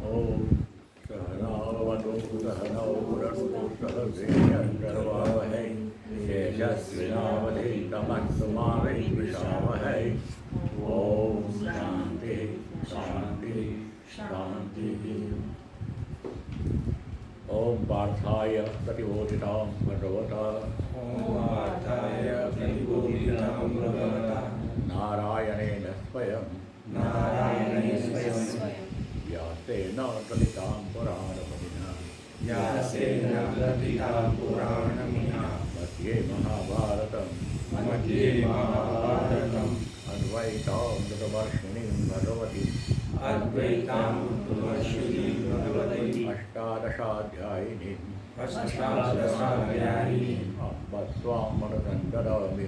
ॐ सहनावतु सहनौ भुनक्तु सह वीर्यङ्करवावहै तेजस्विनावधीतमस्तु मा विद्विषावहै। ॐ शान्तिः शान्तिः शान्तिः। ॐ पार्थाय प्रतिबोधितां भगवता नारायणेन स्वयं व्यासेन कथितां पुराणमुनिना मध्ये महाभारतम् अद्वैतामृतवर्षिणीं भगवती अष्टादशाध्यायिनीम् अम्ब त्वां मनसन्ददामि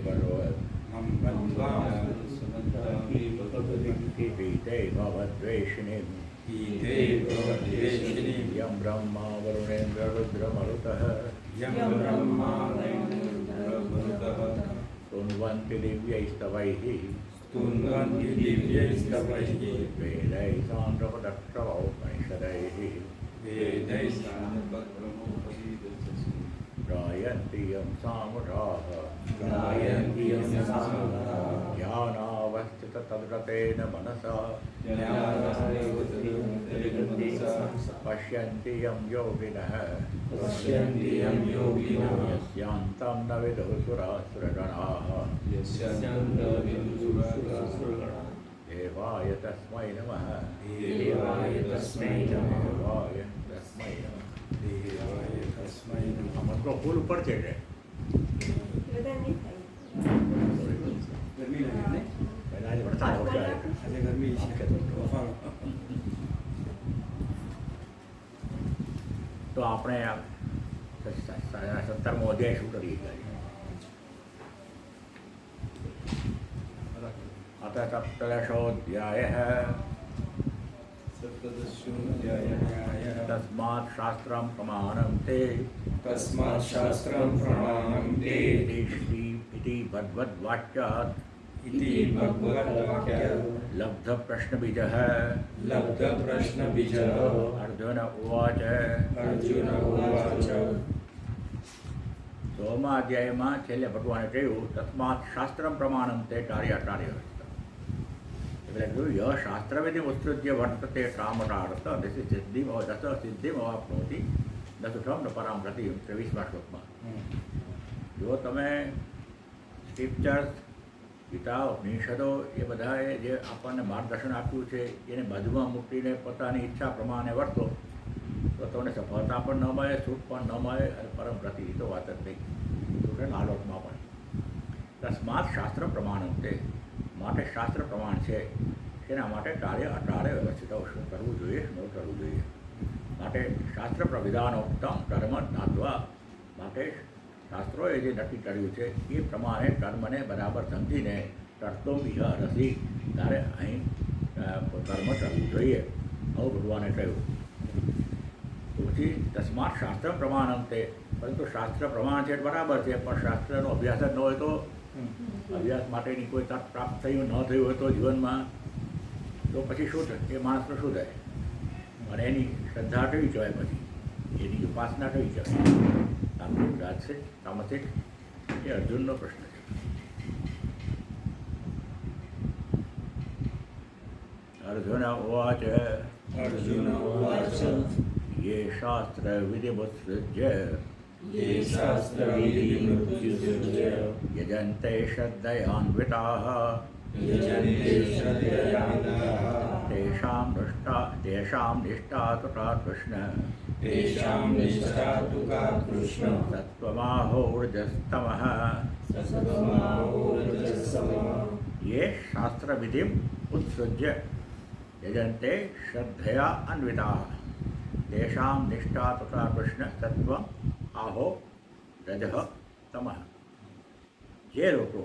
भगवद्गीते भवद्वेषिणीम् यं ब्रह्मा वरुणेन्द्ररुद्रमरुतः स्तुन्वन्ति दिव्यैस्तवैः वेदैः सान्द्रपदक्षवौपनिषदैः गायन्ति यं सामुषाः ध्यानावस्थिततद्रतेन मनसा पश्यन्ति यं योगिनः यस्यान्तं न विदुः सुरासुरगणाः देवाय तस्मै नमः हमको फूल ऊपर चढ़ रहे आज बढ़ता हो जाएगा गर्मी तो आपने 17मो अध्याय शुरू करिए अतः सप्तदशोऽध्यायः तस्मात् शास्त्रं प्रमाणं ते इति भगवद्वाक्यात् लब्धप्रश्नबीजः अर्जुन उवाच सोमाध्यायમાં છેલ્લે ભગવાને કહ્યું તસ્માत् શાસ્ત્રં પ્રમાણં તે કાર્યાચાર્ય એટલે કહ્યું ય શાસ્ત્રવિધિ ઉત્સૃજ્ય વર્તતે કામરાર્થ દસ સિદ્ધિમવાપ્નોતિ ન સુખમ ન પરામ ગતિ 23મા શ્લોકમાં જો તમે સ્ક્રિપ્ચર્સ ગીતા ઉપનિષદો એ બધાએ જે આપણને માર્ગદર્શન આપ્યું છે એને બાજુમાં મૂકીને પોતાની ઈચ્છા પ્રમાણે વર્તો તો તમને સફળતા પણ ન મળે સુખ પણ ન મળે અને પરમ ગતિ તો વાત જ નહીં સુખ આલોકમાં પણ તસ્માત શાસ્ત્ર પ્રમાણ તે માટે શાસ્ત્ર પ્રમાણ છે એના માટે કાર્ય અટાળે વ્યવસ્થિત શું કરવું જોઈએ શું ન કરવું જોઈએ માટે શાસ્ત્ર પ્રવિધાનોક્તમ કર્મ જ્ઞાત્વા માટે શાસ્ત્રોએ જે નક્કી કર્યું છે એ પ્રમાણે કર્મને બરાબર સમજીને કરતો વિહ રસી તારે અહીં કર્મ કરવું જોઈએ આવું ભગવાને કહ્યું પછી તસ્માત શાસ્ત્ર પ્રમાણ તે પરંતુ શાસ્ત્ર પ્રમાણ છે બરાબર છે પણ શાસ્ત્રનો અભ્યાસ જ ન હોય તો અભ્યાસ માટેની કોઈ તક પ્રાપ્ત થયું ન થયું હોય તો જીવનમાં તો પછી શું થાય એ માણસનું શું થાય અને એની શ્રદ્ધા કેવી કહેવાય પછી એની ઉપાસના કેવી કહેવાય તામસિક રાજસિક તામસિક એ અર્જુનનો પ્રશ્ન છે અર્જુન ઉવાચ ये शास्त्र विधिमुत्सृज्य यजन्ते श्रद्धयान्विताः तेषां निष्ठा तथा कृष्ण सत्त्वमाहोर्जस्तमः ये शास्त्र विधिम उत्सृज्य यजन्ते श्रद्धया अन्विताः तेषां निष्ठा तथा कृष्ण सत्व आहो रजः तमः જે લોકો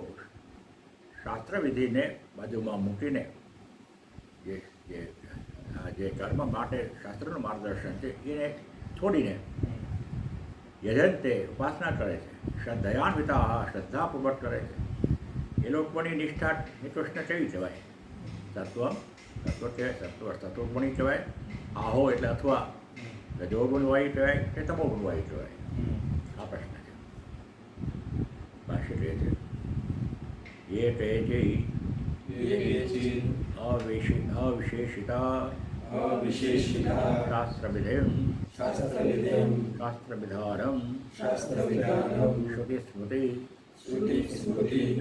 શાસ્ત્ર વિધિને બાજુમાં મૂકીને જે કર્મ માટે શાસ્ત્રનું માર્ગદર્શન છે એને છોડીને યજંતે ઉપાસના કરે છે શ્રદ્ધયાન્વિતા શ્રદ્ધાપૂર્વક કરે છે એ લોકોની નિષ્ઠા એ કૃષ્ણ કેવી કહેવાય? તત્વ કહેવાય, સત્વગુણી કહેવાય આહો એટલે અથવા રજોગુણ વાયુ કહેવાય કે તમોગુણ વાયુ કહેવાય, આ પ્રશ્ન છે. ભાષ્ય કહે છે એ કહે છે અવિશેષિતા શાસ્ત્રવિધિમ શાસ્ત્રવિધાનમ શ્રુતિ સ્મૃતિ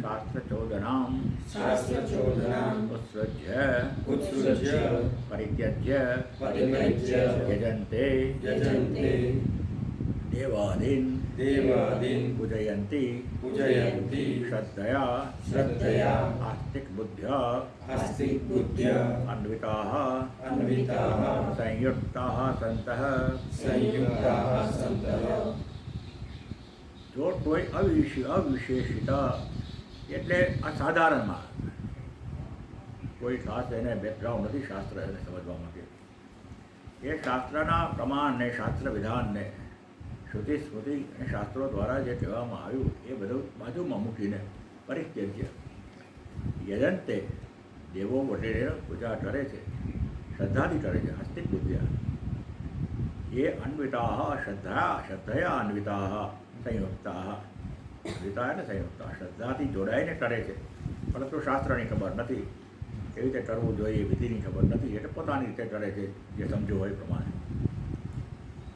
શાસ્ત્રચોદનામ ઉત્સૃજ્ય પરિત્યજ્ય યજન્તે દેવાદીન પૂજયંતી શ્રદ્ધયા આસ્તિક બુદ્ધ્યા અન્વિતાઃ સંયુક્તાઃ સંતઃ. જો કોઈ અવિશેષિત એટલે અસાધારણમાં કોઈ ખાસ એને બેકગ્રાઉન્ડ નથી શાસ્ત્ર એને સમજવા માટે, એ શાસ્ત્રના પ્રમાણને શાસ્ત્ર વિધાનને શ્રુતિ સ્મૃતિ અને શાસ્ત્રો દ્વારા જે કહેવામાં આવ્યું એ બધું બાજુમાં મૂકીને પરિત્યજ્ય યજંતે દેવો વગેરે પૂજા કરે છે, શ્રદ્ધાથી કરે છે. આસ્તિક બુદ્ધ્યા એ અન્વિતા શ્રદ્ધયા અન્વિતા સંયુક્તા એટલે સંયુક્તા શ્રદ્ધાથી જોડાઈને કરે છે, પરંતુ શાસ્ત્રની ખબર નથી, કેવી રીતે કરવું જોઈએ વિધિની ખબર નથી, એટલે પોતાની રીતે કરે છે જે સમજો હોય પ્રમાણે.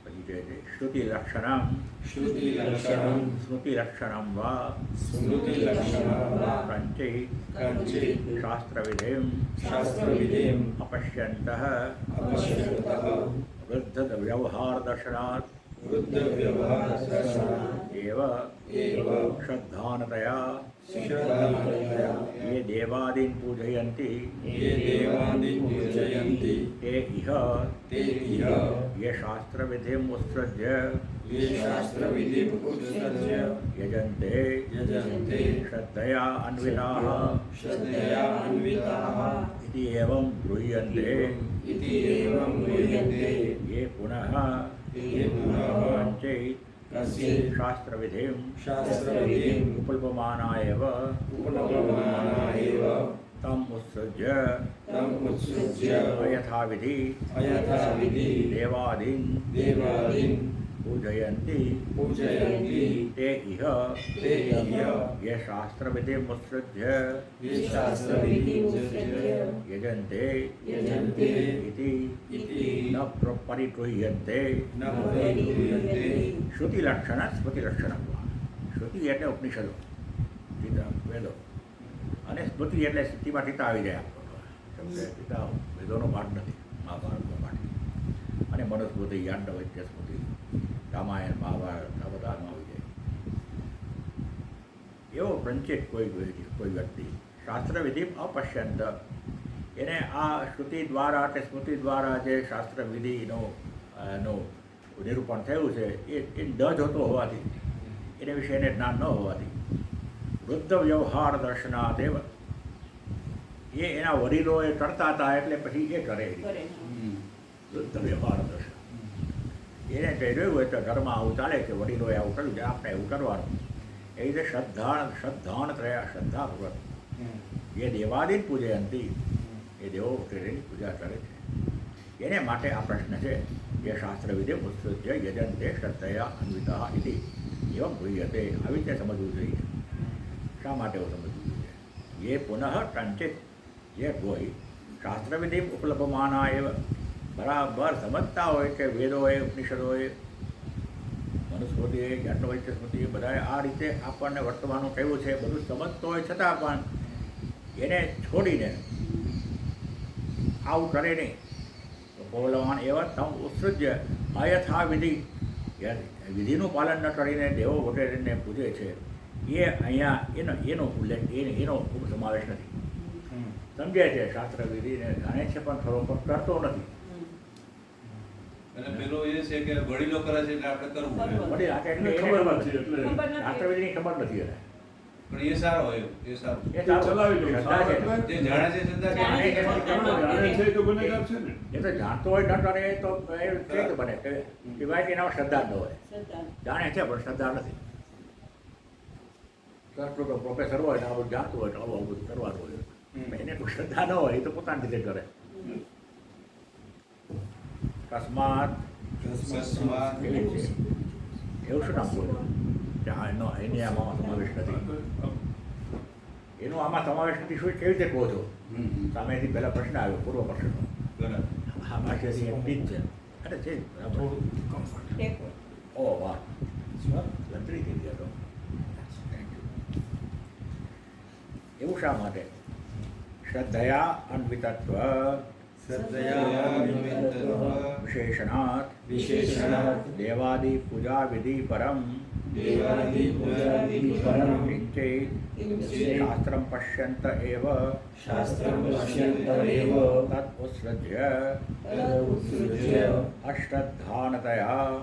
પછી કહે છે શ્રુતિલક્ષણમ સ્મૃતિલક્ષણમ વા કંચિત શાસ્ત્રવિધિમ અપશ્યંતઃ વૃદ્ધ વ્યવહાર દર્શનાत् एव श्रद्धानतया ये देवादीन पूजयन्ति ते इह ये शास्त्रविधिम् उत्सृज्य यजन्ते श्रद्धया अन्विताः इति एवं गृह्यन्ते ये पुनः शास्त्रविधिं उपल्पमाना एव तम उत्सृज्य अयथाविधि देवादीन पूजयन्ति ते इह ये शास्त्रविधिम् उत्सृज्य यजन्ते इति न परिगृह्यन्ते. શ્રુતિલક્ષણ સ્મૃતિલક્ષણ. શ્રુતિ એટલે ઉપનિષદો ગીતા વેદો, અને સ્મૃતિ એટલે સ્થિતિમાં ટીતા આવી જાય આપણો ટીતા વેદોનો પાઠ નથી, મહાભારતનો પાઠ, અને મનુસ્મૃતિ યાજ્ઞવલ્ક્ય સ્મૃતિ રામાયણ મહાભારત આ બધામાં આવી જાય. એવો પ્રંચિત કોઈ વ્યક્તિ શાસ્ત્રવિધિ અપશ્યંત, એને આ શ્રુતિ દ્વારા કે સ્મૃતિ દ્વારા જે શાસ્ત્રવિધિનું નિરૂપણ થયું છે એ ન જોતો હોવાથી, એને વિશે એને જ્ઞાન ન હોવાથી, વૃદ્ધ વ્યવહાર દર્શનાદેવ એ એના વડીલોએ કરતા હતા એટલે પછી એ કરે. વૃદ્ધ વ્યવહાર દર્શન એને કહ્યું હોય તો ઘરમાં આવું ચાલે છે, વડીલોએ આવું કર્યું છે આપણે એવું કરવાનું. એ રીતે શ્રદ્ધાન થયા શ્રદ્ધાપૂર્વક એ દેવાદીન પૂજયંતી, એ દેવો વગેરેની પૂજા કરે છે. એને માટે આ પ્રશ્ન છે કે શાસ્ત્રવિધિ ઉત્સૃજ્ય યજન્તે શ્રદ્ધયા અન્વિતા ઇતિ એવમ ગૃહ્યતે. આવી રીતે સમજવું જોઈએ. શા માટે એવું સમજવું જોઈએ? એ પુનઃ કંચિત જે કોઈ શાસ્ત્રવિધિ ઉપલબ્ધમાના એવ બરાબર સમજતા હોય કે વેદોએ ઉપનિષદોએ મનુસ્મૃતિએ યાજ્ઞવલ્ક્ય સ્મૃતિએ બધાએ આ રીતે આપણને વર્તવાનું કહ્યું છે, બધું સમજતો હોય છતાં પણ એને છોડીને આવું કરે નહીં તો બોલવાન એવા તમ ઉત્સૃજ્ય અયથા વિધિનું પાલન ન કરીને દેવો વગેરેને પૂજે છે. એ અહીંયા એનો ઉલ્લેખ એનો સમાવેશ નથી. સમજે છે શાસ્ત્ર વિધિને જાણે છે પણ ખરો કરતો નથી. અને પેલો એ છે કે વડીલો કરે છે એટલે આપણે કરવું વડીલ એટલે શાસ્ત્ર વિધિની ખબર નથી એને. પણ એ સારો હોય, એ સારું એ ચલાવી લો. જે જાણે છે શ્રદ્ધા એ તો જાણતો હોય ન કરે તો એ કેવી બને કે સિવાય એના શ્રદ્ધા ન હોય. જાણે છે પણ શ્રદ્ધા નથી. સંસ્કૃત પ્રોફેસર હોય ને આવું જાણતું હોય તો આવું બધું કરવાનું હોય, એને કોઈ શ્રદ્ધા ન હોય એ તો પોતાની રીતે કરે. તસ્માત તસ્માત એવી છે. એવું શું નામ બોલ્યું કે હા એની આમાં સમાવેશ નથી, એનો આમાં સમાવેશ નથી શું કેવી રીતે કહો છો? સામેથી પહેલા પ્રશ્ન આવ્યો, પૂર્વ પ્રશ્નનો. બરાબર. હા ભાષ્યથી એમ જ છે. અરે છે બરાબર. ઓ વાહ, લંતરી થઈ ગયા તો. Thank you. એવું શા માટે? શ્રદ્ધયા અન્વિતત્વ વિશેષણાત દેવાદિ પૂજા વિધિ પરમ નિશ્ચિત શાસ્ત્રમ પશ્યંત એવ તદ ઉત્સૃજ્ય અશ્રદ્ધાનતયા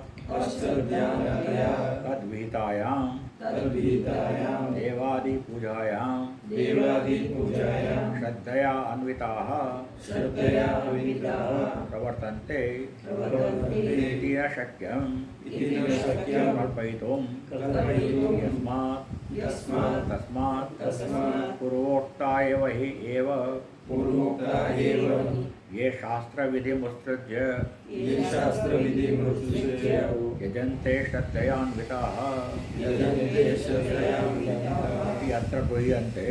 તદ્વિહિતાયામ દેવાદિ પૂજાયામ શ્રદ્ધયા અન્વિતાઃ પ્રવર્તन्ते इति न शक्यं कल्पयितुं यस्मात् तस्मात् पूर्वोक्ता एव हि एव ये शास्त्रविधिमुत्सृज्य यजन्ते श्रद्धयान्विताः इति अत्र ब्रूयन्ते.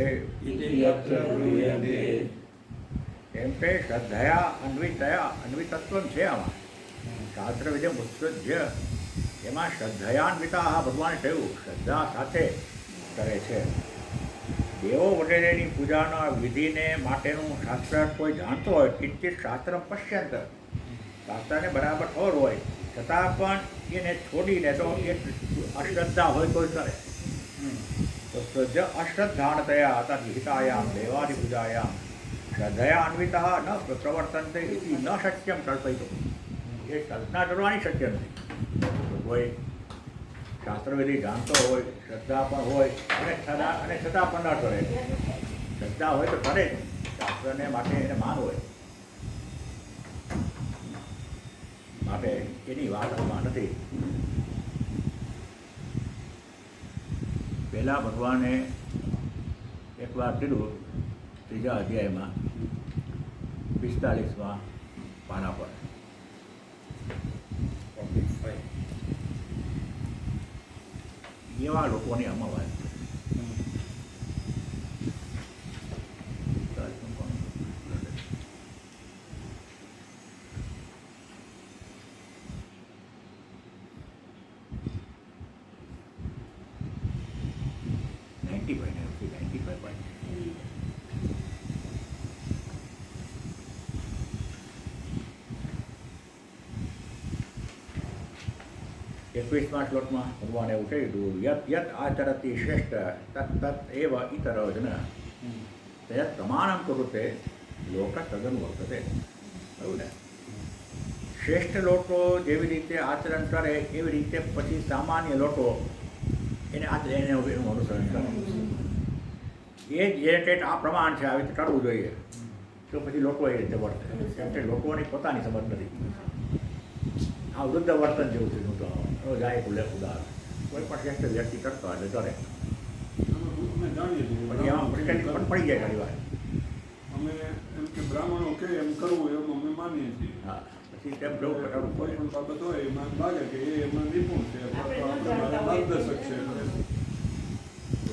એમ કે શ્રદ્ધયા અન્વિતત્વ છે આમાં. શાસ્ત્ર વિધિ મુત્સૃજ્ય એમાં શ્રદ્ધયાન્વિતા ભગવાન કહ્યું શ્રદ્ધા સાથે કરે છે. દેવો વગેરેની પૂજાના વિધિને માટેનું શાસ્ત્ર કોઈ જાણતો હોય, કિંચિત શાસ્ત્ર પશ્યંત, શાસ્ત્રને બરાબર ખબર હોય છતાં પણ એને છોડીને તો એ અશ્રદ્ધા હોય કોઈ કરે તો અશ્રદ્ધાનતયા તદ્વિહિતાયામ દેવાદિ પૂજાયામ શ્રદ્ધયા અન્વિતઃ ન પ્રવર્તન્તે ઇતિ ન શક્યમ કલ્પયિતું. એ કલ્પના કરવાની શક્ય નથી. કોઈ શાસ્ત્રવિધિ જાણતો હોય, શ્રદ્ધા પણ હોય અને છતાં પણ ન કરે. શ્રદ્ધા હોય તો કરે જ, શાસ્ત્રને માટે એને માન હોય, માટે એની વાત આમાં નથી. પહેલાં ભગવાને એક વાર કીધું ત્રીજા અધ્યાયમાં 45માં પાના પર. એવા લોકોની આમાં વાત છે. એકવીસમાં શ્લોકમાં ભગવાન એવું કહ્યું યત યત આચરતી શ્રેષ્ઠ તત તત એવ ઇતરજન તયત પ્રમાણમ કૃતે લોક તદન વર્તતે. એવું ને, શ્રેષ્ઠ લોકો જેવી રીતે આચરણ કરે એવી રીતે પછી સામાન્ય લોકો એનું અનુસરણ કરે. એ જે કંઈક આ પ્રમાણ છે આવી રીતે કરવું જોઈએ તો પછી લોકો એ રીતે વર્તે. કેમ કે લોકોની પોતાની સમજ નથી. આ વૃદ્ધ વર્તન જેવું છે. હું તો જાય ઉદાહરણ કોઈ પણ શ્રેષ્ઠ વ્યક્તિ કરતો એટલે કરે પછી એમાં મુશ્કેલી પણ પડી જાય ઘણી વાર. અમે એમ કે બ્રાહ્મણો કે એમ કરવું એમ અમે માનીએ છીએ. હા, પછી તેમ જવું કરવું કોઈ પડે. પણ બાબત હોય એમાં લાગે કે એ એમાં નિપુણ છે, માર્ગદર્શક છે.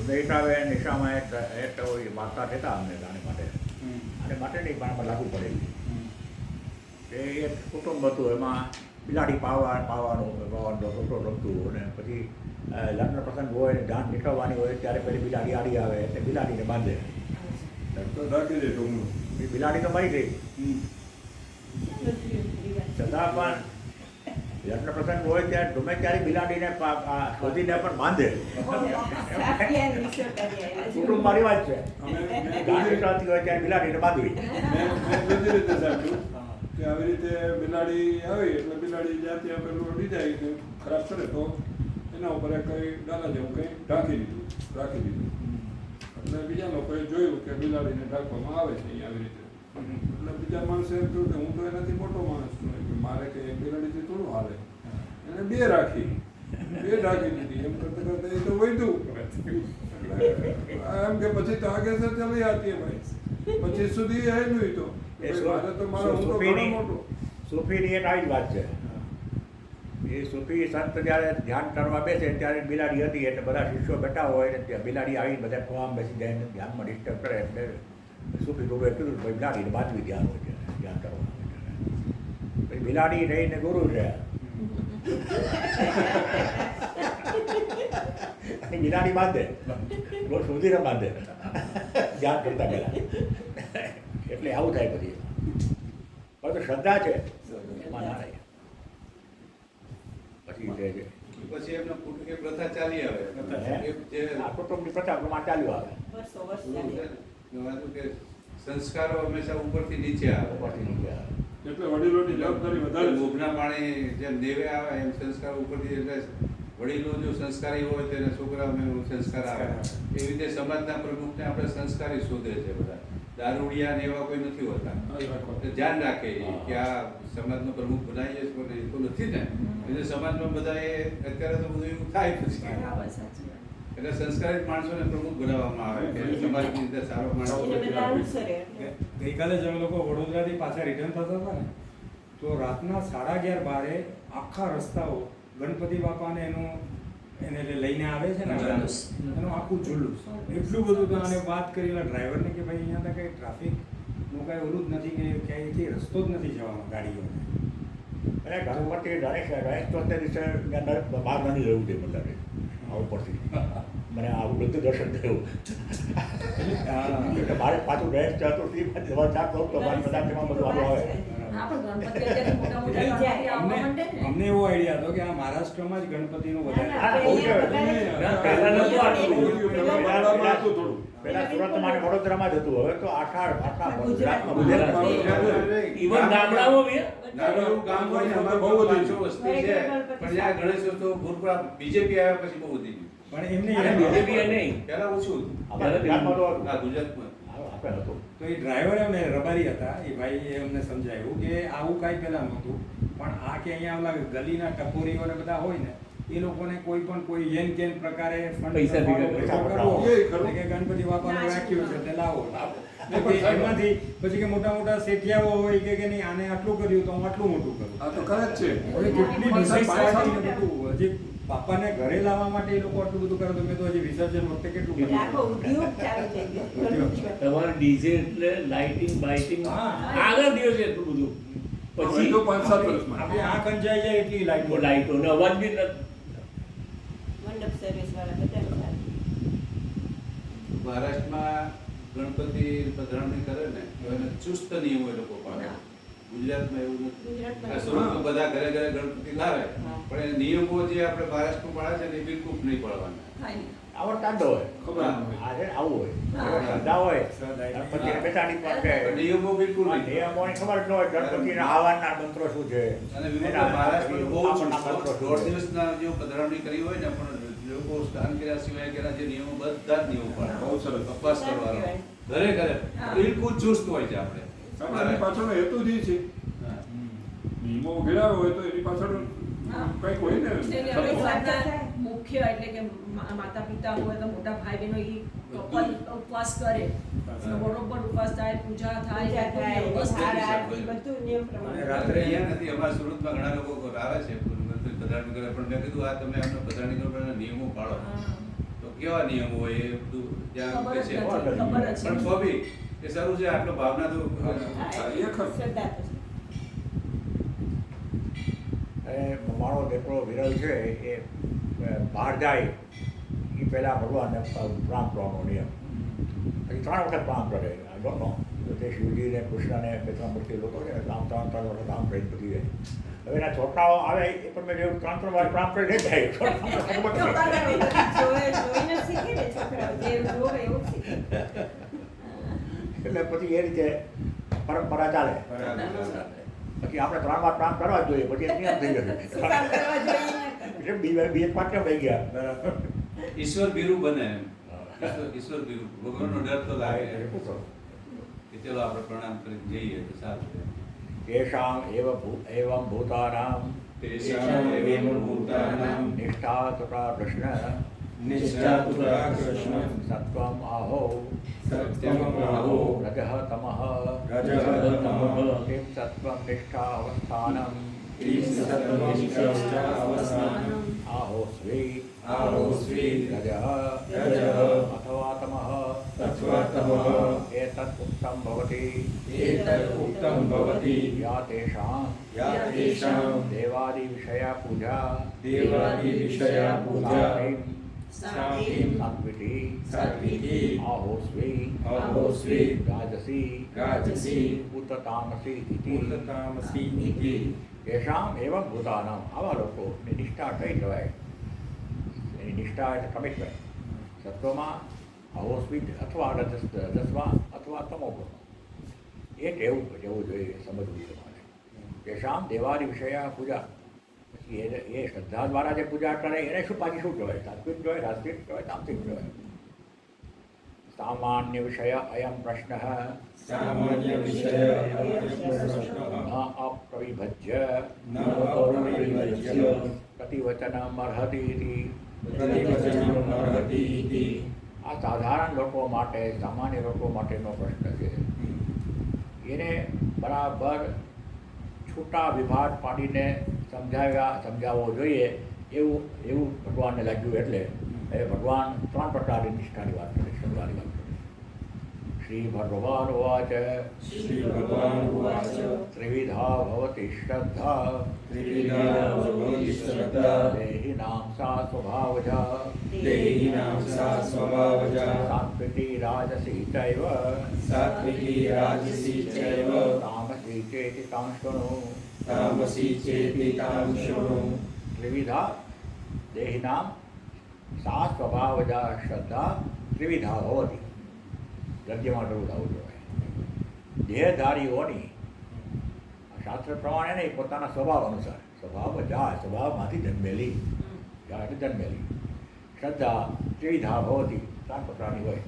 ઉદયકાવે નિશામાં એક વાર્તા કહેતા અમને આને માટે નહીં પણ આમાં લાગુ પડે. એ એક કુટુંબ હતું, એમાં બિલાડી પાવાનો છોકરો રમતું અને પછી લગ્ન પ્રસંગ હોય જાન નીકળવાની હોય ત્યારે પેલી બિલાડી આડી આવે એટલે બિલાડીને બાંધે. રાખી દે ટોમનું. બિલાડી તો મરી ગઈ છતાં પણ લગ્ન પ્રસંગ હોય ત્યારે ગમે ત્યારે બિલાડીને શોધીને પણ બાંધે. કુટુંબમાં રિવાજ છે. જાન નીકળતી હોય ત્યારે બિલાડીને બાંધવી. મેં બધી રીતે સાંભળ્યું કે આવી રીતે બિલાડી આવી એટલે બિલાડી જ્યાં ત્યાં પેલું ડિઝાઇન ખરાબ કરે તો એના ઉપર કંઈ ડાલા જેવું કંઈ રાખી દીધું. એટલે બીજા લોકોએ જોયું કે બિલાડીને ઢાંકવામાં આવે છે અહીંયા આવી રીતે. એટલે બીજા માણસે એમ કહ્યું કે હું તો એનાથી મોટો માણસ છું કે મારે કે એક બિલાડીથી થોડું હાલે. એને બે ઢાંકી દીધી. એમ કરતા કરતા એ તો વધ્યું. એમ કે પછી તો આગે સે ચલી આતી ભાઈ 25 સુધી આવેલું તો મારે તો મારો હું તો ઘણો મોટો સૂફીની એક આવી જ વાત છે. એ સૂફી સંત જ્યારે ધ્યાન કરવા બેસે ત્યારે બિલાડી હતી એટલે બધા શિષ્યો બેઠા હોય ને ત્યાં બિલાડી આવીને બધા ખોવામાં બેસી જાય ને ધ્યાનમાં ડિસ્ટર્બ કરે એટલે સૂફી ગુરુએ કીધું ભાઈ બિલાડીને બાંધવી ધ્યાન હોય છે ધ્યાન કરવા હોય છે. પછી બિલાડી રહીને ગુરુ રહ્યા અને બિલાડી બાંધે રોજ સુધી બાંધે ધ્યાન કરતા પહેલા એટલે આવું થાય પછી પરંતુ શ્રદ્ધા છે એમાં ના રહે. પછી જે છે પછી એમનો એ પ્રથા ચાલી આવે જે આ કુટુંબની પ્રથા પ્રમાણે ચાલ્યું આવે વર્ષો વર્ષ ચાલે. વાંધો કે સંસ્કારો હંમેશા ઉપરથી નીચે આવે ઉપરથી નીચે આવે. એટલે વડીલોની જવાબદારી વધારે છે. મોભના પાણી જેમ દેવે આવે એમ સંસ્કાર ઉપરથી એટલે વડીલો જો સંસ્કારી હોય તો એના છોકરાઓને સંસ્કાર આવે એવી રીતે સમાજના પ્રમુખને આપણે સંસ્કારી શોધે છે બધા. દારૂડિયા ને એવા કોઈ નથી હોતા. તો ધ્યાન રાખે કે આ સમાજનો પ્રમુખ બનાવીએ છીએ પણ એ તો નથી ને એટલે સમાજમાં બધા એ અત્યારે તો બધું એવું થાય પછી બરાબર, સાચી વાત. એટલે સંસ્કારિત માણસોને પ્રમુખ બનાવવામાં આવે કે સમાજની રીતે સારો માણસ એટલે બધા અનુસરે એટલે. ગઈકાલે જ અમે લોકો વડોદરાથી પાછા રિટર્ન થતા હતા ને તો રાતના 11:30 આખા રસ્તાઓ ગણપતિ બાપાને એને જે લઈને આવે છે ને જુલુસ. એનું આખું જુલુસ એટલું બધું તો આને વાત કરી ડ્રાઈવરને કે ભાઈ અહીંયા તો કંઈ ટ્રાફિકનું કાંઈ ઓલું જ નથી કે ક્યાંયથી રસ્તો જ નથી જવાનો ગાડીઓને. અને ગણપતિ ગણેશ ચોથે દિવસે બહાર નથી રહેવું છે મતલબ આવું પડતી મને આવું બધું દર્શન થયું એટલે મારે પાછું ગણેશ ચતુર્થી ચાર તો મારે બધા તેમાં બધું આવું આવે. હા, પણ ગણપતિ અત્યારે મોટા મોટા ગણપતિ આવવા માંડે ને. અમને એવો આઈડિયા હતો કે આ મહારાષ્ટ્રમાં જ ગણપતિનું ના, વધારે ના, હા, બહુ છે. પહેલા નહોતું આટલું. પહેલા હતું થોડું. પહેલા સુરતમાં અને વડોદરામાં જ હતું હવે તો આખા ગુજરાતમાં ગુજરાતમાં. ઇવન ગામડામાં બી નાનું ગામ હોય ને અમારે બહુ વધી ગયું. વસ્તી છે પણ જ્યાં ગણેશ ઉત્સવ ભૂતપૂર્વ બીજેપી આવ્યા પછી બહુ વધી ગયું. પણ એમને બીજેપી એ નહીં પહેલા ઓછું હતું. આપણા ગુજરાતમાં તો હા, ગુજરાતમાં આપણે હતું. તો એ ડ્રાઈવરે અમને રબારી હતા એ ભાઈએ અમને સમજાવ્યું કે આવું કાંઈ પહેલાં નહોતું પણ આ કે અહીંયા ઓલા ગલીના ટપોરીઓ ને બધા હોય ને એ લોકોને કોઈ પણ કોઈ યેન કેન પ્રકારે ફંડ પૈસા ભેગા કરવો એ ખરું. એટલે કે ગણપતિ બાપાનું રાખ્યું છે તે લાવો એ પણ એમાંથી પછી કે મોટા મોટા શેઠિયાઓ હોય કે નહીં આને આટલું કર્યું તો હું આટલું મોટું કરું આ તો કરે જ છે. હવે કેટલી પણ ડિઝાઇન સાહેબ, પાર્ટી ને બધું હજી બાપાને ઘરે લાવવા માટે એ લોકો આટલું બધું કરે તો મેં તો હજી વિસર્જન વખતે કેટલું એટલે આખો કર્યું ઉદ્યોગ ચાલુ થઈ ગયો. તમારે ડીજે એટલે લાઇટિંગ બાઇટિંગ હા. આગળ દિવસે એટલું બધું પછી તો 5-7 વર્ષમાં. આપણી આંખ અંજાઈ જાય એટલી લાઈટો લાઇટો ને અવાજ બી નથી. મંડપ સર્વિસ વાળા બધા ચાલે. મહારાષ્ટ્રમાં ગણપતિ પધરામણી કરે ને તો એને ચુસ્ત નિયમો એ લોકો પાડે. હા. ગુજરાતમાં એવું નથી. ગુજરાતમાં આ સુરતમાં બધા ઘરે ઘરે ગણપતિ લાવે હા. પણ એ નિયમો જે આપણે મહારાષ્ટ્રમાં પાડે છે ને એ બિલકુલ નહીં પાડવાના. થાય નહીં. આવો ટાંડો હોય ખબર ન હોય. આ છે ને આવું હોય હા. શ્રદ્ધા હોય શ્રદ્ધા. ગણપતિને બેસાડી પાસે પણ નિયમો બિલકુલ નહીં. નિયમોની ખબર જ ન હોય ગણપતિના આવવાના મંત્રો શું છે અને વિનોદ એના મહારાષ્ટ્રમાં બહુ આપણા મંત્રો શું દોઢ છે. દિવસના જે પધરામણી કરી હોય ને પણ લોકો સ્નાન કર્યા સિવાય કર્યા જે નિયમો બધા જ નિયમો પાડે. બહુ સરસ. ઉપવાસ કરવાનો ઘરે ઘરે હા. બિલકુલ ચુસ્ત હોય છે આપણે. કારણ કે એની પાછળનો હેતુ જ એ છે. હા. નિયમો ઘેરાયો હોય તો એની પાછળ હા. કંઈક હોય ને. એટલે હવે શ્રદ્ધા મુખ્ય એટલે કે માતા પિતા હોય તો મોટા ભાઈ બહેનો એ કપલ ઉપવાસ કરે બરોબર ઉપવાસ થાય પૂજા થાય વ્યવસ્થિત હાર રીતે. આરતી બધું નિયમ પ્રમાણે. અને રાત્રે અહીંયા નથી અમારા સુરતમાં ઘણા લોકો આવે છે પધરામણી કરે પણ મેં કીધું આ તમે અમને પધરામણી કરો પણ એના નિયમો પાળો. હા. તો કેવા નિયમો હોય એ બધું જ્યાં ખબર મૂકે જ છે નથી, ખબર જ પણ નથી. તો બી એ સારું છે આટલો ભાવના તો હા, એ ખરું. શ્રદ્ધા તો છે. અને મારો દીકરો વિરલ છે એ બહાર જાય એ પહેલાં ભગવાનને પ્રણામ કરવાનો નિયમ પછી 3 વખત પ્રણામ કરે આ ડોનો તે શિવજીને કૃષ્ણને બે 3 મૂર્તિ લોકો છે આમ 3 વખત આમ કરીને બધી જાય હવે એના છોકરાઓ આવે એ પણ મેં જેવું 3 વાર પ્રણામ કરી લઈ જાય જોઈને શીખે ને છોકરાઓ જે જોવે એવું શીખે. એટલે પછી એ રીતે પરંપરા ચાલે પછી આપણે 3 વાર પ્રણામ કરવા જ જોઈએ પછી એ નિયમ થઈ શું કામ કરવા જોઈએ ના કરે. જશે બીજે 5 કેમ થઈ ગયા ઈશ્વર ભીરુ બને એમ. ઈશ્વર ભીરુ ભગવાનનો ડર તો લાગે કે ચલો આપણે પ્રણામ કરી જઈએ તો સારું છે. તેષામ એવં ભૂતાનામ તેષામ એવં ભૂતાનામ નિષ્ઠા તથા કૃષ્ણ નિષ્ઠા પુરા કૃષ્ણ સત્વમ આહો સત્યમમાહો રજઃ તમઃ રજઃ તમઃ કિમ સત્વમ નિષ્ઠા અવસ્થાનમ કિમ સત્વનિષ્ઠા અવસાનમ આહો સ્વી આહોસ્વી રજઃ રજઃ અથવા તમઃ તત્વા તમઃ એતत् ઉક્તમ ભવતિ એતत् ઉક્તમ ભવતિ યા તેષાં યા તેષાં દેવાદિ વિષયા પૂજા દેવાદિ વિષયા પૂજા સાત્વિક સાત્વિકી સાત્વિકી આહોસ્વી આહોસ્વી રાજસી રાજસી ઉત તામસી ઇતિ ઉત્તતામસી ઇતિ યેષામ એવં ભૂતાનામ આવા લોકોની નિષ્ઠા કઈ કહેવાય? એની નિષ્ઠા એટલે કમિટમેન્ટ. સત્વમાં અહોસ્વી અથવા રજસમાં અથવા તમોગુણમાં એ ટેવું જવું જોઈએ, સમજવું છે મારે. યેષામ દેવાદિ વિષયા પૂજા. પછી એ શ્રદ્ધા દ્વારા જે પૂજા કરે એને શું પાછી શું કહેવાય? સાત્વિક કહેવાય, રાજસિક કહેવાય, તામસિક કહેવાય. સામાન્ય વિષય અયમ પ્રશ્ન સામાન્ય વિષય અયમ પ્રશ્નઃ ન અપ્રવિભજ્ય ન અપ્રવિભજ્ય પ્રતિવચનમ અર્હતિ ઇતિ. પ્રતિવચનમ અર્હતિ ઇતિ આ સાધારણ લોકો માટે, સામાન્ય લોકો માટેનો પ્રશ્ન છે. એને બરાબર છૂટા વિભાગ પાડીને સમજાવવો જોઈએ એવું ભગવાનને લાગ્યું. એટલે એ ભગવાન 3 પ્રકારની નિષ્ઠાની વાત કરે, શ્રદ્ધાની વાત કરે. શ્રી ભગવાન ઉવાચ શ્રી ભગવાન ઉવાચ ત્રિવિધા ભવતિ શ્રદ્ધા ત્રિવિધા ભવતિ શ્રદ્ધા દેહિનાં સા સ્વભાવજા દેહિનાં સા સ્વભાવજા સાત્વિકી રાજસી ચૈવ સાત્વિકી રાજસી ચૈવ તામસી ચેતિ તાં શૃણુ. તામસી ચેતિ તાં શૃણુ ત્રિવિધા દેહિનાં સા સ્વભાવજા શ્રદ્ધા ત્રિવિધા ભવતિ. ગદ્યમાં જરૂર આવું જોઈએ. દેહધારીઓની શાસ્ત્ર પ્રમાણે નહીં, પોતાના સ્વભાવ અનુસાર. સ્વભાવમાંથી જન્મેલી, જન્મેલી શ્રદ્ધા ત્રિવિધા ભવતિ. 3 પ્રકારની હોય.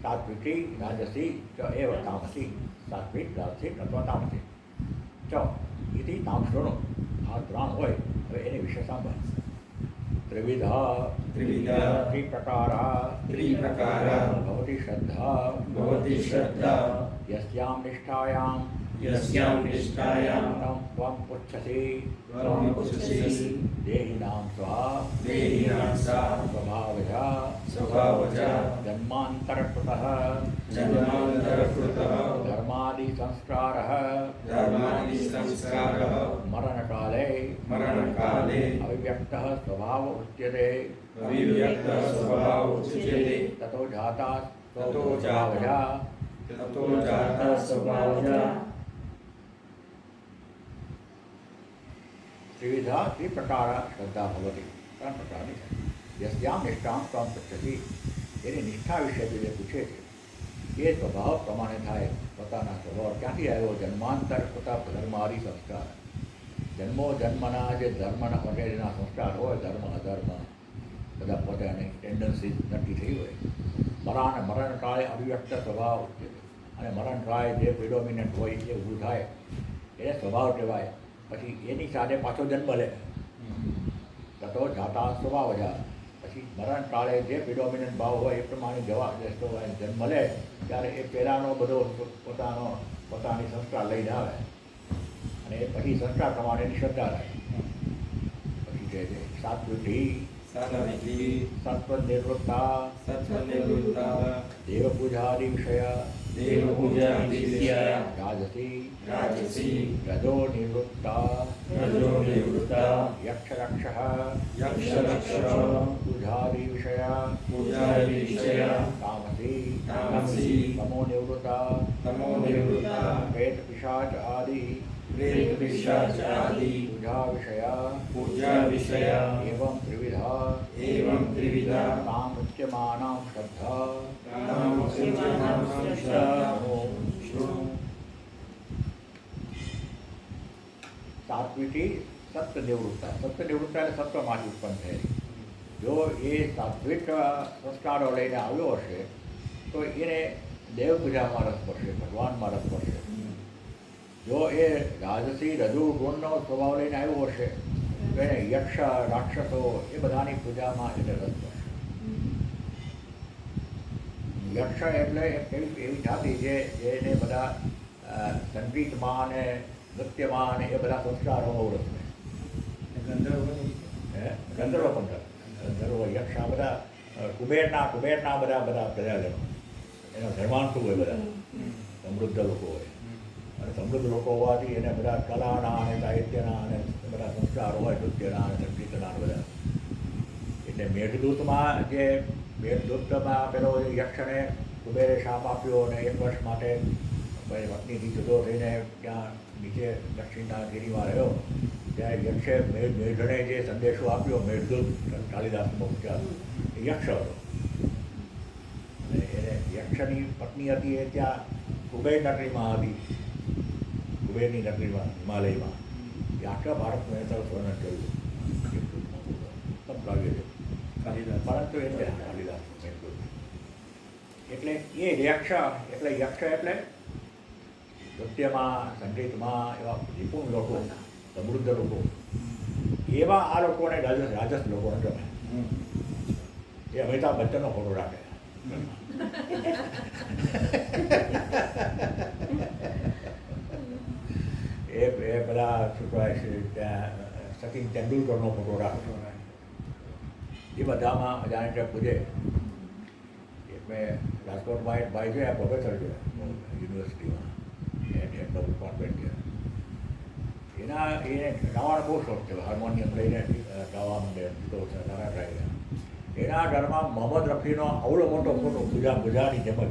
સાત્વિકી રાજસી ચ એવ તામસી. સાત્વિક, રાજસિક અથવા તામસિક. ચ ઇતિ તામ શૃણુ. આ 3 હોય. હવે એની વિશે સાંભળ. ત્રિવિધા ત્રિપ્રકારા ભવતિ શ્રદ્ધા યસ્યામ નિષ્ઠાયામ ત્વમ પુચ્છસી દેહિનાં સ્વા સ્વભાવજા જન્માંતરકૃતઃ ધર્માદિ સંસ્કારઃ મરણકાલે અવિવ્યક્તઃ સ્વભાવ ઉચ્યતે તતો જાતા સ્વભાવજા. ત્રિવિધા ત્રિપ્રકારા શ્રદ્ધા ભવતિ. 3 પ્રકારની છે. યસ્યામ નિષ્ઠામ ત્વમ પૃચ્છસી. એની નિષ્ઠા વિશે જે પૂછે છે એ સ્વભાવ પ્રમાણે થાય. પોતાના સ્વભાવ ક્યાંથી આવ્યો? જન્માંતર પોતા ધર્માદિ સંસ્કાર. જન્મના જે ધર્મના વગેરેના સંસ્કાર હોય, ધર્મ અધર્મ બધા પોતાની ટેન્ડન્સી નક્કી થઈ હોય. મરણ કાળે અભિવ્યક્ત સ્વભાવ ઉચ્ચતે. અને મરણ કાળે જે પ્રિડોમિનન્ટ હોય એ ઊભું થાય એને સ્વભાવ કહેવાય. પછી એની સાથે પાછો જન્મ લે. તતો જાતા સ્વભાવજા. પછી મરણ કાળે જે પ્રિડોમિનન્ટ ભાવ હોય એ પ્રમાણે જન્મ લે ત્યારે એ પહેલાંનો બધો પોતાની સંસ્કાર લઈને આવે. અને પછી સંસ્કાર પ્રમાણે એની શ્રદ્ધા થાય. પછી કહે છે સાત્વિકી સત્વનિવૃત્તા દેવપૂજાદિ વિષયા રાજસી રજો નિવૃત્તા યક્ષરક્ષ પૂજાદિ વિષયા તામસી તમો નિવૃત્તા પ્રેત પિશાચ આદિ પૂજા વિષયા એવં ત્રિવિધા તામ ઉચ્યમાનાં શ્રદ્ધા સાત્વિકી સત્વનિવૃત્તા. સત્વનિવૃત્તા એટલે સત્વમાંથી ઉત્પન્ન થયેલી. જો એ સાત્વિક સંસ્કારો લઈને આવ્યો હશે તો એને દેવ પૂજામાં રસ પડશે, ભગવાનમાં રસ પડશે. જો એ રાજસી રજુ ગુણનો સ્વભાવ લઈને આવ્યો હશે તો એને યક્ષ રાક્ષસો એ બધાની પૂજામાં એને રસ પડશે. યક્ષ એટલે એક એવી જાતિ જેને બધા સંગીતમાં અને નૃત્યમાં અને એ બધા સંસ્કારોમાં ઓળખે. ગંધર્વ પંથક, ગંધર્વ યક્ષ આ બધા કુબેરના બધા પ્રજાજનો એના ધર્માંશુ હોય બધા, સમૃદ્ધ લોકો હોય. અને સમૃદ્ધ લોકો હોવાથી એને બધા કલાના અને સાહિત્યના અને બધા સંસ્કારો હોય, નૃત્યના અને સંગીતના બધા. એટલે મેઘદૂતમાં પેલો યક્ષને કુબેરે શાપ આપ્યો અને 1 વર્ષ માટે પત્નીથી જુદો થઈને ત્યાં નીચે દક્ષિણના ગિરિમાં રહ્યો. ત્યારે યક્ષે મેઘને જે સંદેશો આપ્યો, મેઘદૂત કાલિદાસનો ઉપચાર, એ યક્ષ હતો. અને એને યક્ષની પત્ની હતી એ ત્યાં કુબેર નગરીમાં હતી, કુબેરની નગરીમાં હિમાલયમાં. એ આખા ભારતનું એને વર્ણન કર્યું સંભળાવ્યું છે. પરંતુ એટલે કાલિદાસ મેઘદૂત એટલે એ યક્ષ એટલે નૃત્યમાં, સંગીતમાં એવા નિપુણ લોકો, સમૃદ્ધ લોકો, એવા આ લોકોને રાજસ લોકોને ગમે. એ અમિતાભ બચ્ચનનો ફોટો રાખે. એ બધા શું કહેવાય છે ત્યાં સચિન તેંડુલકરનો ફોટો રાખે. એ બધામાં અજાણે પૂજે. મેં રાજકોટમાં એક ભાઈ છે, આ પ્રોફેસર છે યુનિવર્સિટીમાં, એને કોન્વેન્ટ છે. એને ગાવાનો બહુ શોખ છે, હાર્મોનિયમ લઈને ગાવા માંડે, ગીતો સારા ગાય. એના ઘરમાં મોહમ્મદ રફીનો આવડો મોટો ફોટો ગુજરાની જેમ જ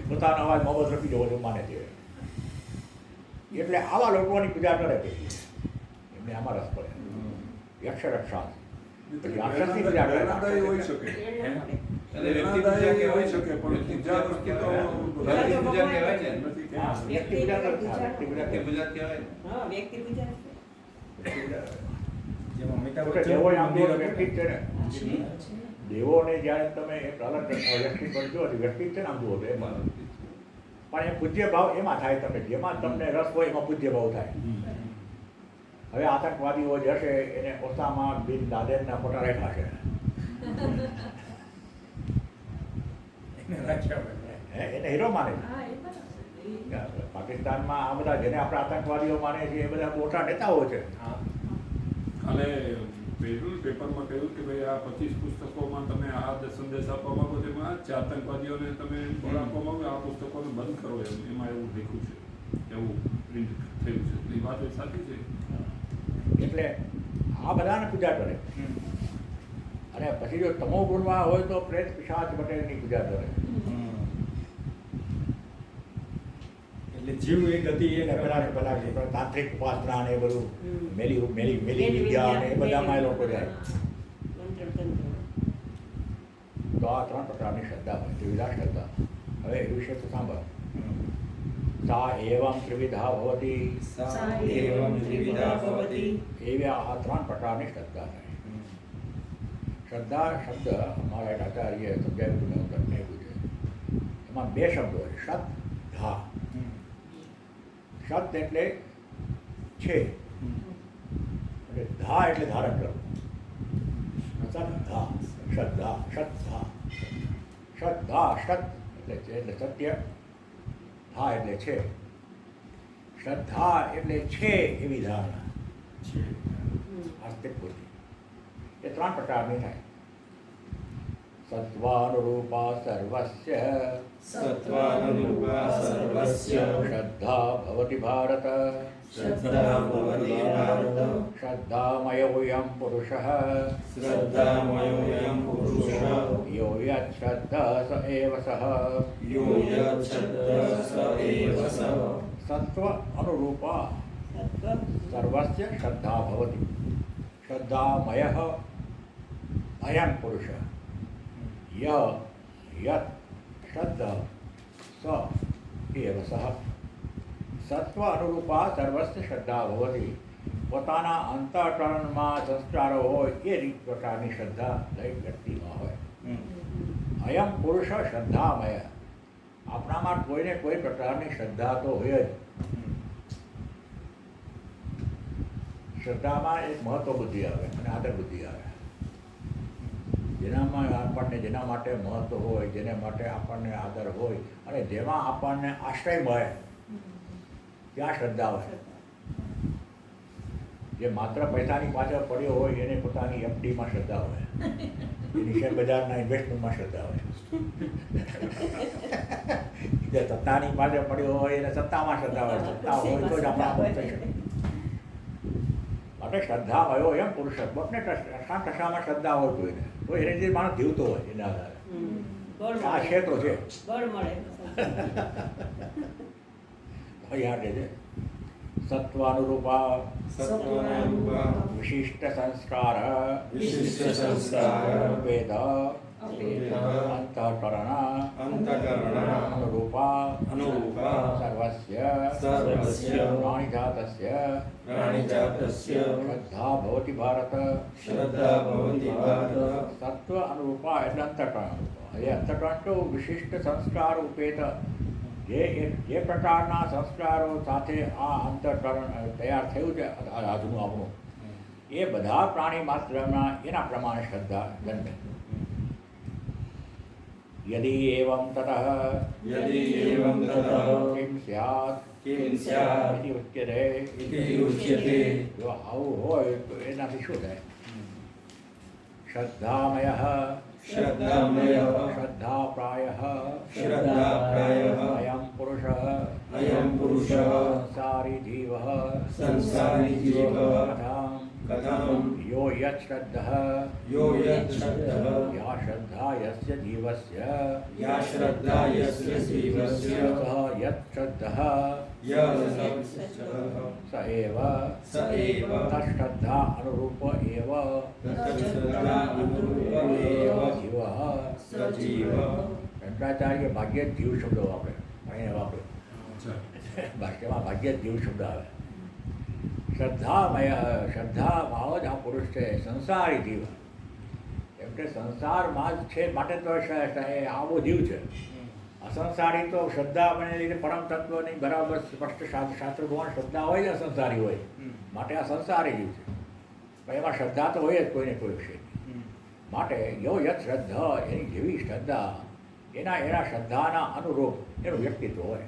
પોતાનો અવાજ મોહમ્મદ રફી જેવો માને છે. એટલે આવા લોકોની પૂજા કરે છે, એમને આમાં રસ પડે. યક્ષ રક્ષા રાક્ષસની પૂજા કરે. પ્રેરણાદાયી હોઈ શકે, પ્રેરણાદાયી હોઈ શકે, પણ પૂજા વસ્તુ તો વ્યક્તિ પૂજા કહેવાય છે. વ્યક્તિ પૂજા કરે છે, વ્યક્તિ પૂજા વ્યક્તિ પૂજા કહેવાય. હા, વ્યક્તિ પૂજા. જેમાં અમિતાભ એટલે બચ્ચન દેવો આમ તો મંદિર વ્યક્તિ જ છે ને. દેવોને જ્યારે તમે એક અલગ વ્યક્તિ બનજો, વ્યક્તિ જ છે ને આમ જુઓ તો એમાં. પણ એ પૂજ્ય ભાવ એમાં થાય, તમે જેમાં તમને રસ હોય એમાં પૂજ્ય ભાવ થાય. હવે આતંકવાદીઓ જે હશે એને ઓસામા બિન લાદેનના ફોટા રાખ્યા છે. એને રાખ્યા હોય. એને હીરો માને છે. હા, એ બરાબર. પાકિસ્તાનમાં આ બધા જેને આપણે આતંકવાદીઓ માને છે એ બધા મોટા નેતાઓ છે. હા. અને પેપરમાં કહ્યું કે ભાઈ આ 25 પુસ્તકોમાં તમે આ સંદેશ આપવા માંગો છો, એમાં આ આતંકવાદીઓને તમે બળ આપવા માંગો, આ પુસ્તકોને બંધ કરો એમાં એવું લખ્યું છે, એવું પ્રિન્ટ થયું છે. એ વાત એ સાચી છે. એટલે આ બધાને પૂજા કરે. અને પછી જો તમો ગુણમાં હોય તો પ્રેત પિશાચ પટેલની પૂજા કરે. એટલે જીવ એક હતી એ એટલે પેલા તાંત્રિક ઉપાસના ને એ બધું મેલી વિદ્યા ને એ બધામાં એ લોકો જાય. તો આ 3 પ્રકારની શ્રદ્ધા હોય, ત્રિવિધા શ્રદ્ધા. હવે એ વિશે તો સાંભળ. सा एवं त्रिविधा भवति, એવી આ 3 પ્રકારની શ્રદ્ધા છે. શ્રદ્ધા શબ્દ અમારા એક આચાર્ય સમજાવ્યું હતું, મેં તમને પૂછ્યું. એમાં 2 શબ્દો છે, શ્રદ્ધા. શબ્દ એટલે છે, એટલે ધા એટલે ધારણ કરવું. શ્રદ્ધા, શ્રદ્ધા, શ્રદ્ધા, શ્રદ્ધા, શ્રદ્ધ એટલે સત્ય, ધા એટલે છે. શ્રદ્ધા એટલે છે એવી ધારણા, આસ્તિક બુદ્ધિ. એ 3 પ્રકારની થાય. સત્વાનુરૂપા સર્વસ્ય, સત્વાનુરૂપા સર્વસ્ય શ્રદ્ધા ભવતિ ભારત, શ્રદ્ધા ભવતિ ભારત, શ્રદ્ધામયોऽયં પુરુષઃ, શ્રદ્ધામયોऽયં પુરુષઃ, યો યत् શ્રદ્ધા સ એવ સઃ. યો યत् શ્રદ્ધા સ એવ સઃ. સત્વ અનુરૂપા સર્વસ્ય શ્રદ્ધા ભવતિ. શ્રદ્ધામયઃ અયં પુરુષ, યત શ્રદ્ધા સ એવ સઃ. સત્વ અનુરૂપા સર્વસ્ય શ્રદ્ધા ભવતિ. પોતાના અંતઃકરણમાં સંસ્કારો હોય એ રીત પ્રકારની શ્રદ્ધા દરેક વ્યક્તિમાં હોય. અયમ પુરુષ શ્રદ્ધામય. આપણામાં કોઈને કોઈ પ્રકારની શ્રદ્ધા તો હોય જ. શ્રદ્ધામાં એક મહત્વ બુદ્ધિ આવે અને આદર બુદ્ધિ આવે. જેનામાં આપણને જેના માટે મહત્વ હોય, જેને માટે આપણને આદર હોય અને જેમાં આપણને આશ્રય મળે ત્યાં શ્રદ્ધા હોય. જે માત્ર પૈસાની પાછળ પડ્યો હોય એને પોતાની એફડીમાં શ્રદ્ધા હોય, એની શેર બજારના ઇન્વેસ્ટમેન્ટમાં શ્રદ્ધા હોય. જે સત્તાની પાછળ પડ્યો હોય એને સત્તામાં શ્રદ્ધા હોય. સત્તા હોય તો જ આપણે આમ થઈ શકે. માટે શ્રદ્ધા હોય એમ પુરુષત્વ ને ટસામાં શ્રદ્ધા હોય કોઈને તો એને જે માણસ જીવતો હોય એના આધારે આ ક્ષેત્રો છે. બળ મળે. અહીંયા છે સત્વાનુરૂપા સત્વાનુરૂપા વિશિષ્ટ સંસ્કાર વિશિષ્ટ સંસ્કાર વેદ વેદ અંતઃકરણ અંતઃકરણ અનુરૂપા અનુરૂપા સર્વસ્ય સર્વસ્ય પ્રાણીજાતસ્ય પ્રાણીજાતસ્ય શ્રદ્ધા ભવતિ ભારત. શ્રદ્ધા ભવતિ ભારત. સત્વ અનુરૂપા એટલે અંતઃકરણ. એ અંતઃકરણ તો વિશિષ્ટ સંસ્કાર ઉપેત જે પ્રકારના સંસ્કારો સાથે આ અંતઃકરણ તૈયાર થયું છે આજનું આપણું, એ બધા પ્રાણી માત્રના એના પ્રમાણે શ્રદ્ધા જન્મે. યદિ એવં તતઃ યદિ એવં તતઃ કિમ સ્યાत् કિમ સ્યાत् ઇતિ ઉચ્યતે. ઇતિ ઉચ્યતે. જો આવું હોય તો એનાથી શું થાય? શ્રદ્ધામયઃ શ્રદ્ધામયઃ શ્રદ્ધાપ્રાયઃ શ્રદ્ધાપ્રાયઃ અયં પુરુષઃ અયં પુરુષઃ સંસારી જીવઃ સંસારી જીવઃ કથં યો યत् શ્રદ્ધઃ યો યत् શ્રદ્ધઃ યા શ્રદ્ધા યસ્ય જીવસ્ય યા શ્રદ્ધા યસ્ય જીવસ્ય સઃ યत् શ્રદ્ધઃ સ એવ સ એવ તશ્રદ્ધા અનુરૂપ એવ તત્શ્રદ્ધા અનુરૂપ એવ જીવઃ. સજીવ. શંકરાચાર્ય ભાગ્ય જ જીવ શબ્દ વાપરે, અહીંયા વાપરે ભાષ્યમાં ભાગ્ય જ જીવ શબ્દ આવે. શ્રદ્ધામય શ્રદ્ધા ભાવ જ આ પુરુષ છે, સંસારી જીવ. એમ કે સંસારમાં જ છે માટે તો આવો જીવ છે. અસંસારી તો શ્રદ્ધા બને લીધે પરમ તત્વની બરાબર સ્પષ્ટ શાસ્ત્ર પ્રમાણે શ્રદ્ધા હોય ને અસંસારી હોય, માટે આ સંસારી જીવ છે. પણ એમાં શ્રદ્ધા તો હોય જ કોઈને કોઈ વિષય. માટે યો યત શ્રદ્ધા એની જેવી શ્રદ્ધા એના શ્રદ્ધાના અનુરૂપ એનું વ્યક્તિત્વ હોય.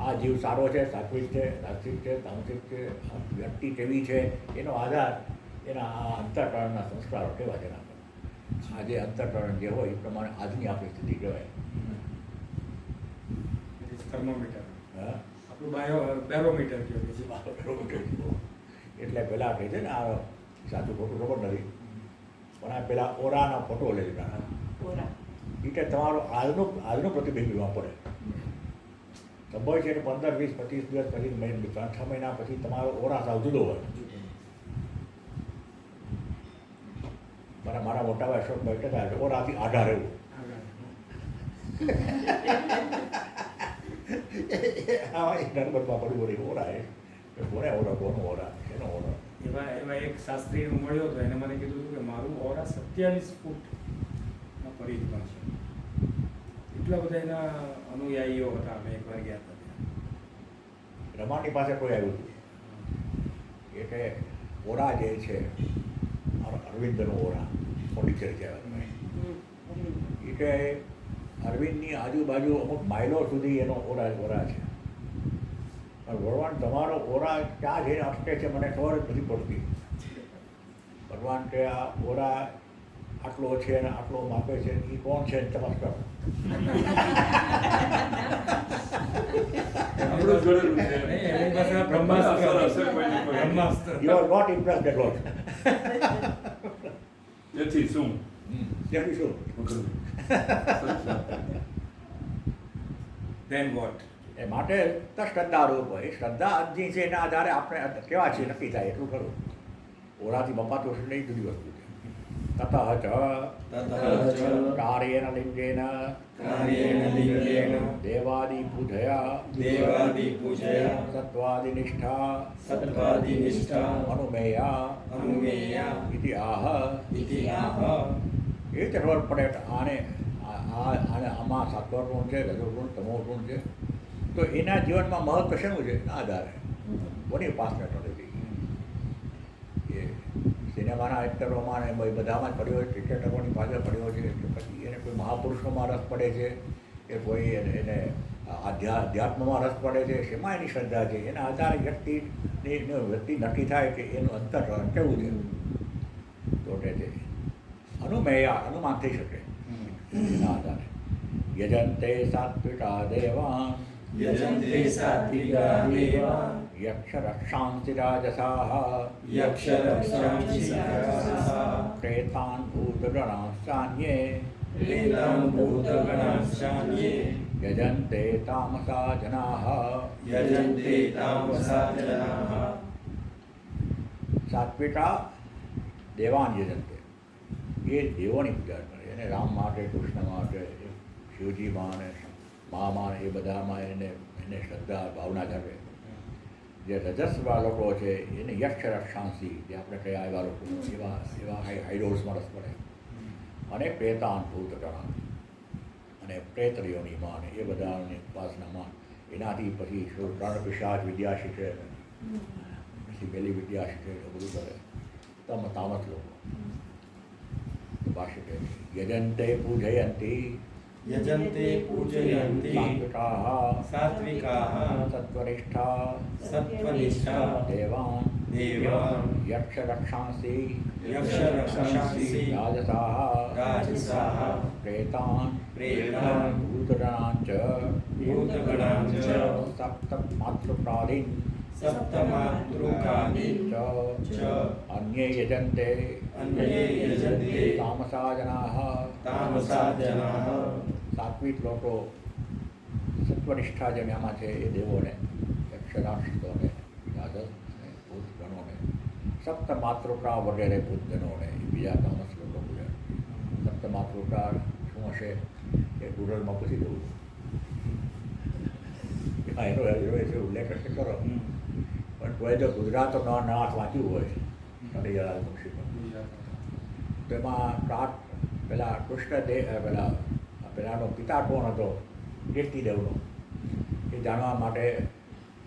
આ જીવ સારો છે, સાત્વિક છે, રાત્વિક છે, તામસિક છે, આ વ્યક્તિ કેવી છે એનો આધાર એના આ અંતઃકરણના સંસ્કારો કેવા છે એના પર. આજે અંતઃકરણ જે હોય એ પ્રમાણે આજની આપણી સ્થિતિ કહેવાય. થર્મોમીટર હા, આપણું બેરોમીટર કહેવાય છે. એટલે પહેલાં કહે છે ને આ સાચું ખોટું ખબર નથી, પણ આ પેલા ઓરાના ફોટો લઈ લીધા ઓરા. એટલે તમારો આજનું પ્રતિબિંબ એમાં પડે. સંભવ છે કે 15, 20, 25 દિવસ પછી 3-6 મહિના પછી તમારો ઓરા સાવ જુદો હોય. મારા મોટા ભાઈ અશોકભાઈ કહેતા કે ઓરાથી આઢા રહેવું. હા, એ નર્મદમાં પડ્યું પડે ઓરા એ કોને ઓરા, કોનો ઓરા, એનો ઓરા. એવા એક શાસ્ત્રી મળ્યો હતો, એને મને કીધું હતું કે મારું ઓરા 27 ફૂટના પરિઘમાં છે. એટલા બધા એના અનુયાયીઓ હતા. અમે એકવાર ગયા હતા ત્યાં. રમાની પાસે કોઈ આવ્યું હતું એટલે ઓરા જે છે અરવિંદનો ઓરા પોંડિચેરી છે. એટલે અરવિંદની આજુબાજુ અમુક માઇલો સુધી એનો ઓરા છે. પણ ભગવાન તમારો ઓરા ક્યાં જઈને અટકે છે મને ખબર જ નથી પડતી. ભગવાન કે આ ઓરા આટલો છે ને આટલો માપે છે, એ કોણ છે તપાસ કરો. આપણું જ ઘરેલું છે. નહીં, એની પાસે આ બ્રહ્માસ્ત્ર સરસ છે, કોઈને કોઈ. Brahmastra. You are not impressed at all. જેથી શું ત્યાંથી શું Then what? એ માટે તો શ્રદ્ધારૂપ હોય. શ્રદ્ધા આજની છે એના આધારે આપણે કેવા છીએ નક્કી થાય એટલું ખરું. ઓરાથી બપાતું હશે નહીં, જુદી વસ્તુ છે. તતઃ ચ તતઃ ચ કાર્યેણ લિંગેન કાર્યેણ લિંગેન દેવાદિ પૂજયા દેવાદિ પૂજયા સત્વાદિનિષ્ઠા સત્વાદિનિષ્ઠા અનુમેયા અનુમેયા ઇતિ આહ. ઇતિ આહ. એ રીતે ખબર પડે કે આમાં સત્વગુણ છે, રજોગુણ, તમોગુણ છે, તો એના જીવનમાં મહત્વ શેનું છે એના આધારે કોની ઉપાસના નથી. એ સિનેમા સિનેમાના એક્ટરોમાં ને બધામાં જ પડ્યો છે, ક્રિકેટરોની પાછળ પડ્યો છે. કે પછી એને કોઈ મહાપુરુષોમાં રસ પડે છે, કે કોઈ એને અધ્યાત્મમાં રસ પડે છે, શેમાં એની શ્રદ્ધા છે, એના આધારે વ્યક્તિ નક્કી થાય કે એનું અંતર કેવું છે. તો કે છે અનુમાન થઈ શકે એના આધારે. યજન્તે સાત્વિકા દેવાન યજન્તે સાત્વિકા દેવાન યક્ષરક્ષાંસि રાજસાઃ યક્ષરક્ષાંસि રાજસાઃ પ્રેતાન ભૂતગણાંસાન્યે પ્રેતાન ભૂતગણાંસાન્યે યજન્તે તામસા જનાઃ યજન્તે તામસા જનાઃ સાત્વિકા દેવાન યજન્તે, એ દેવોની પૂજા કરે. એને રામ માટે, કૃષ્ણ માટે, શિવજીમાં અને મામાં એ બધામાં એને શ્રદ્ધા ભાવના જાગે. જે રજસ્વા લોકો છે એને યક્ષ રક્ષાંસી, જે આપણે કયા એવા લોકો એવા હાઈડોલ્સમાં રસ પડે. અને પ્રેતાન ભૂત ગણા અને પ્રેતરીઓનીમાં અને એ બધાની ઉપાસનામાં એનાથી પછી ત્રણ પિશાચ વિદ્યા શીખે, પછી પેલી વિદ્યા શીખે, એ બધું કરે. તામસ લોકો ભાષ્ય કહે છે યજન્તે પૂજયંતી યજન્તે પૂજયન્તિ સાત્વિકાઃ સાત્વિકાઃ સત્વનિષ્ઠા સત્વનિષ્ઠા દેવાન દેવાન યક્ષરક્ષાંસि યક્ષરક્ષાંસि રાજસાઃ રાજસાઃ પ્રેતાન પ્રેતાન ભૂતગણાં ચ ભૂતગણાં ચ સપ્તમાતૃપ્રાદીન સપ્તમાતૃકાદીન ચ ચ અન્યે યજન્તે અન્યે યજન્તે તામસા જનાઃ તામસા જનાઃ સાત્વિક લોકો સત્વનિષ્ઠા જેનામાં છે એ દેવોને, યક્ષરાક્ષિતોને, રાજસ અને ભૂતગણોને, સપ્તમાતૃકા વગેરે ભૂતગણોને બીજા તામસ લોકો પૂજા. સપ્તમાતૃકા શું હશે એ ગૂગલમાં પૂછી દઉં. એનો છે ઉલ્લેખ હશે કરો, પણ કોઈ જો ગુજરાતનો નાથ વાંચ્યું હોય કનૈયાલાલ મુનશીનો, તો એમાં પેલા કૃષ્ણ પેલાનો પિતા કોણ હતો, કીર્તિદેવનો, એ જાણવા માટે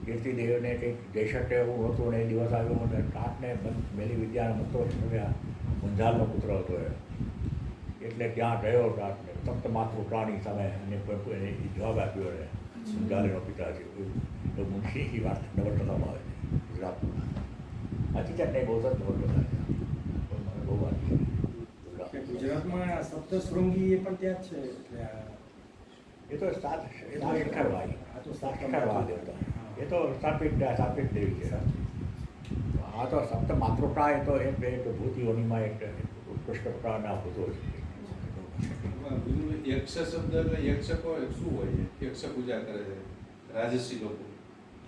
કીર્તિદેવને કંઈક જઈ શકે એવું હતું ને એ દિવસ આવ્યો અને કાટને મેલી વિદ્યાના મંત્રો શીખવ્યા. મુંજાલનો પુત્ર હતો એ, એટલે ત્યાં ગયો કાટને સપ્તમાતૃ પ્રાણી સામે અને એને જવાબ આપ્યો અને મુંજાલીનો પિતા છે. તો મુનશી એ વાત નવલકથામાં આવે છે ગુજરાતમાં. હકીકત નહીં, બહુ સરસ નવલકથા છે, મને બહુ વાંચી. ગુજરાતમાં આ સપ્તશૃંગી એ પણ ત્યાં જ છે. એટલે એ તો સાત શિખરવાળી, આ તો સાત શિખરવાળા દેવતા, એ તો સાત્વિક દેવી છે. આ તો સપ્ત માતૃકા, એ તો એક ભૂતિઓનીમાં એક ઉત્કૃષ્ટ પ્રકારના ભૂતો છે. યક્ષ શબ્દ એટલે યક્ષ શું હોય છે? યક્ષ પૂજા કરે છે રાજસી લોકો.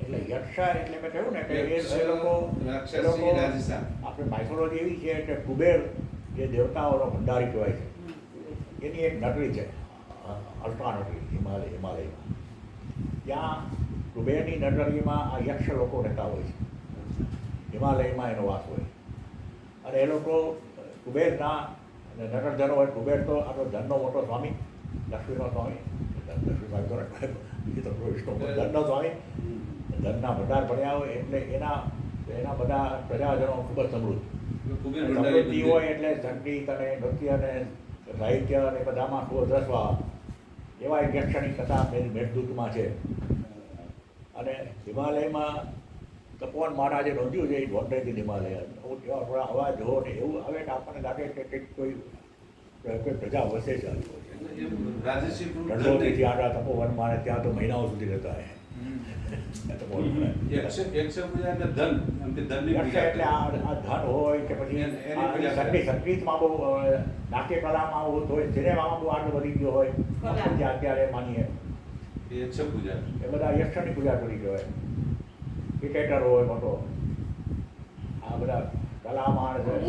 એટલે યક્ષ એટલે મેં કહ્યું ને કે યક્ષ, એ લોકો રાક્ષસી, રાજસા. આપણે માઇથોલોજી એવી છે કે કુબેર જે દેવતાઓનો ભંડારી કહેવાય છે, એની એક નગરી છે અલ્ટ્રા નગરી હિમાલયમાં. ત્યાં કુબેરની નગરીમાં આ યક્ષ લોકો રહેતા હોય છે. હિમાલયમાં એનો વાસ હોય અને એ લોકો કુબેરના નગરજનો હોય. કુબેર તો આપણો ધનનો મોટો સ્વામી, લક્ષ્મીનો સ્વામી, લક્ષ્મીભાઈ તો બીજી તો વિષ્ણુ ધનનો સ્વામી, ધનના ભંડાર ભણ્યા હોય એટલે એના બધા પ્રજાજનો ખૂબ જ સમૃદ્ધ. સમૃદ્ધિ હોય એટલે સંગીત અને નૃત્ય અને સાહિત્ય અને બધામાં ખૂબ જ રસવા. એવા એક યક્ષની કથા મેઘદૂતમાં છે. અને હિમાલયમાં તપોવન મહારાજે નોંધ્યું છે, એ વોન્ડરેજ ઇન હિમાલય. એવા થોડા અવાજ હો ને એવું આવે કે આપણને લાગે કે કંઈક કોઈ પ્રજા વસે છે. રાજસી રણોથી આગળ તપોવનમાં અને ત્યાં તો મહિનાઓ સુધી રહેતા હોય. યક્ષ પૂજા એટલે ધન, એમ કે ધનની યક્ષ પૂજા એટલે આ ધન હોય કે પછી એની પૂજા કરે. સંગીતમાં બહુ, નાટ્ય કલામાં બહુ હોય, સિનેમામાં બહુ આગળ વધી ગયો હોય, આપણે અત્યારે માનીએ એ યક્ષ પૂજા. એ બધા યક્ષની પૂજા કરી કહેવાય. ક્રિકેટર હોય મોટો, આ બધા કલામાં રમતમાં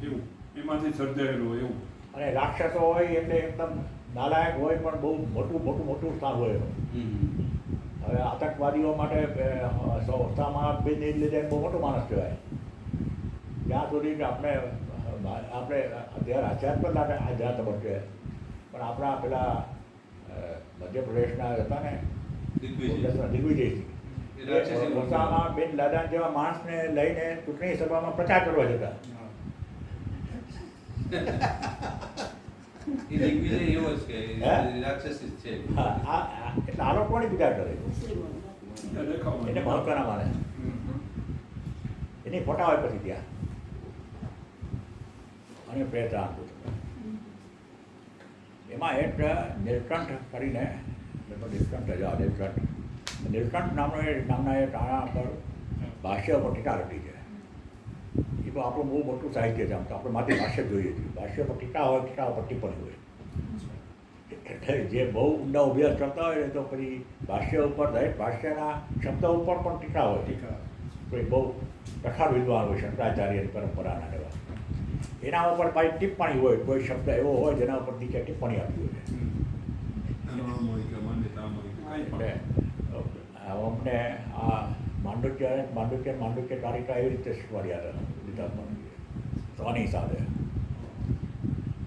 એવું એમાંથી સર્જાયેલું એવું. અને રાક્ષસો હોય એટલે એકદમ નાલાયક હોય પણ બહુ મોટું સ્થાન હોય એનું. હવે આતંકવાદીઓ માટે સંસ્થામાં લીધે બહુ મોટો માણસ કહેવાય. ત્યાં સુધી કે આપણે અત્યારે આધ્યાત્મ લાગે આધ્યાત્મ તબક્કે, પણ આપણા પેલા મધ્યપ્રદેશના હતા ને દિગ્વિજય. દિગ્વિજયસિંહ, એ રાક્ષસી મૂર્તિ. ઓસામા બિન લાદેન જેવા માણસને લઈને ચૂંટણી સભામાં પ્રચાર કરવા જતા. એ દિગ્વિજય એવો જ કે હે? રાક્ષસી જ છે. એટલે આ લોકો કોની પૂજા કરે? ત્યાં દેખાવ એને મહત્વના માને. એની ફોટા હોય પછી ત્યાં અને પ્રેત આપું. એમાં એક નીલકંઠ કરીને નીલકંઠ નામના એ ટાણા પર ભાષ્ય પર ટીકા લખી છે. એ તો આપણું બહુ મોટું સાહિત્ય છે. આમ તો આપણે માત્ર ભાષ્ય જોઈએ છીએ. ભાષ્ય પર ટીકા હોય, ટીકા પર ટિપ્પણી હોય. એટલે જે બહુ ઊંડા અભ્યાસ કરતા હોય ને તો પછી ભાષ્ય ઉપર દરેક ભાષ્યના શબ્દ ઉપર પણ ટીકા હોય. કોઈ બહુ પ્રખર વિદ્વાન હોય, શંકરાચાર્યની પરંપરાના એવા, એના ઉપર પાછી ટિપ્પણી હોય. કોઈ શબ્દ એવો હોય જેના ઉપર નીચે ટિપ્પણી આપી હોય. એટલે અમને આ માંડુક્ય તારીખા એવી રીતે શીખવાડ્યા હતા લીધા સ્વાની સાથે.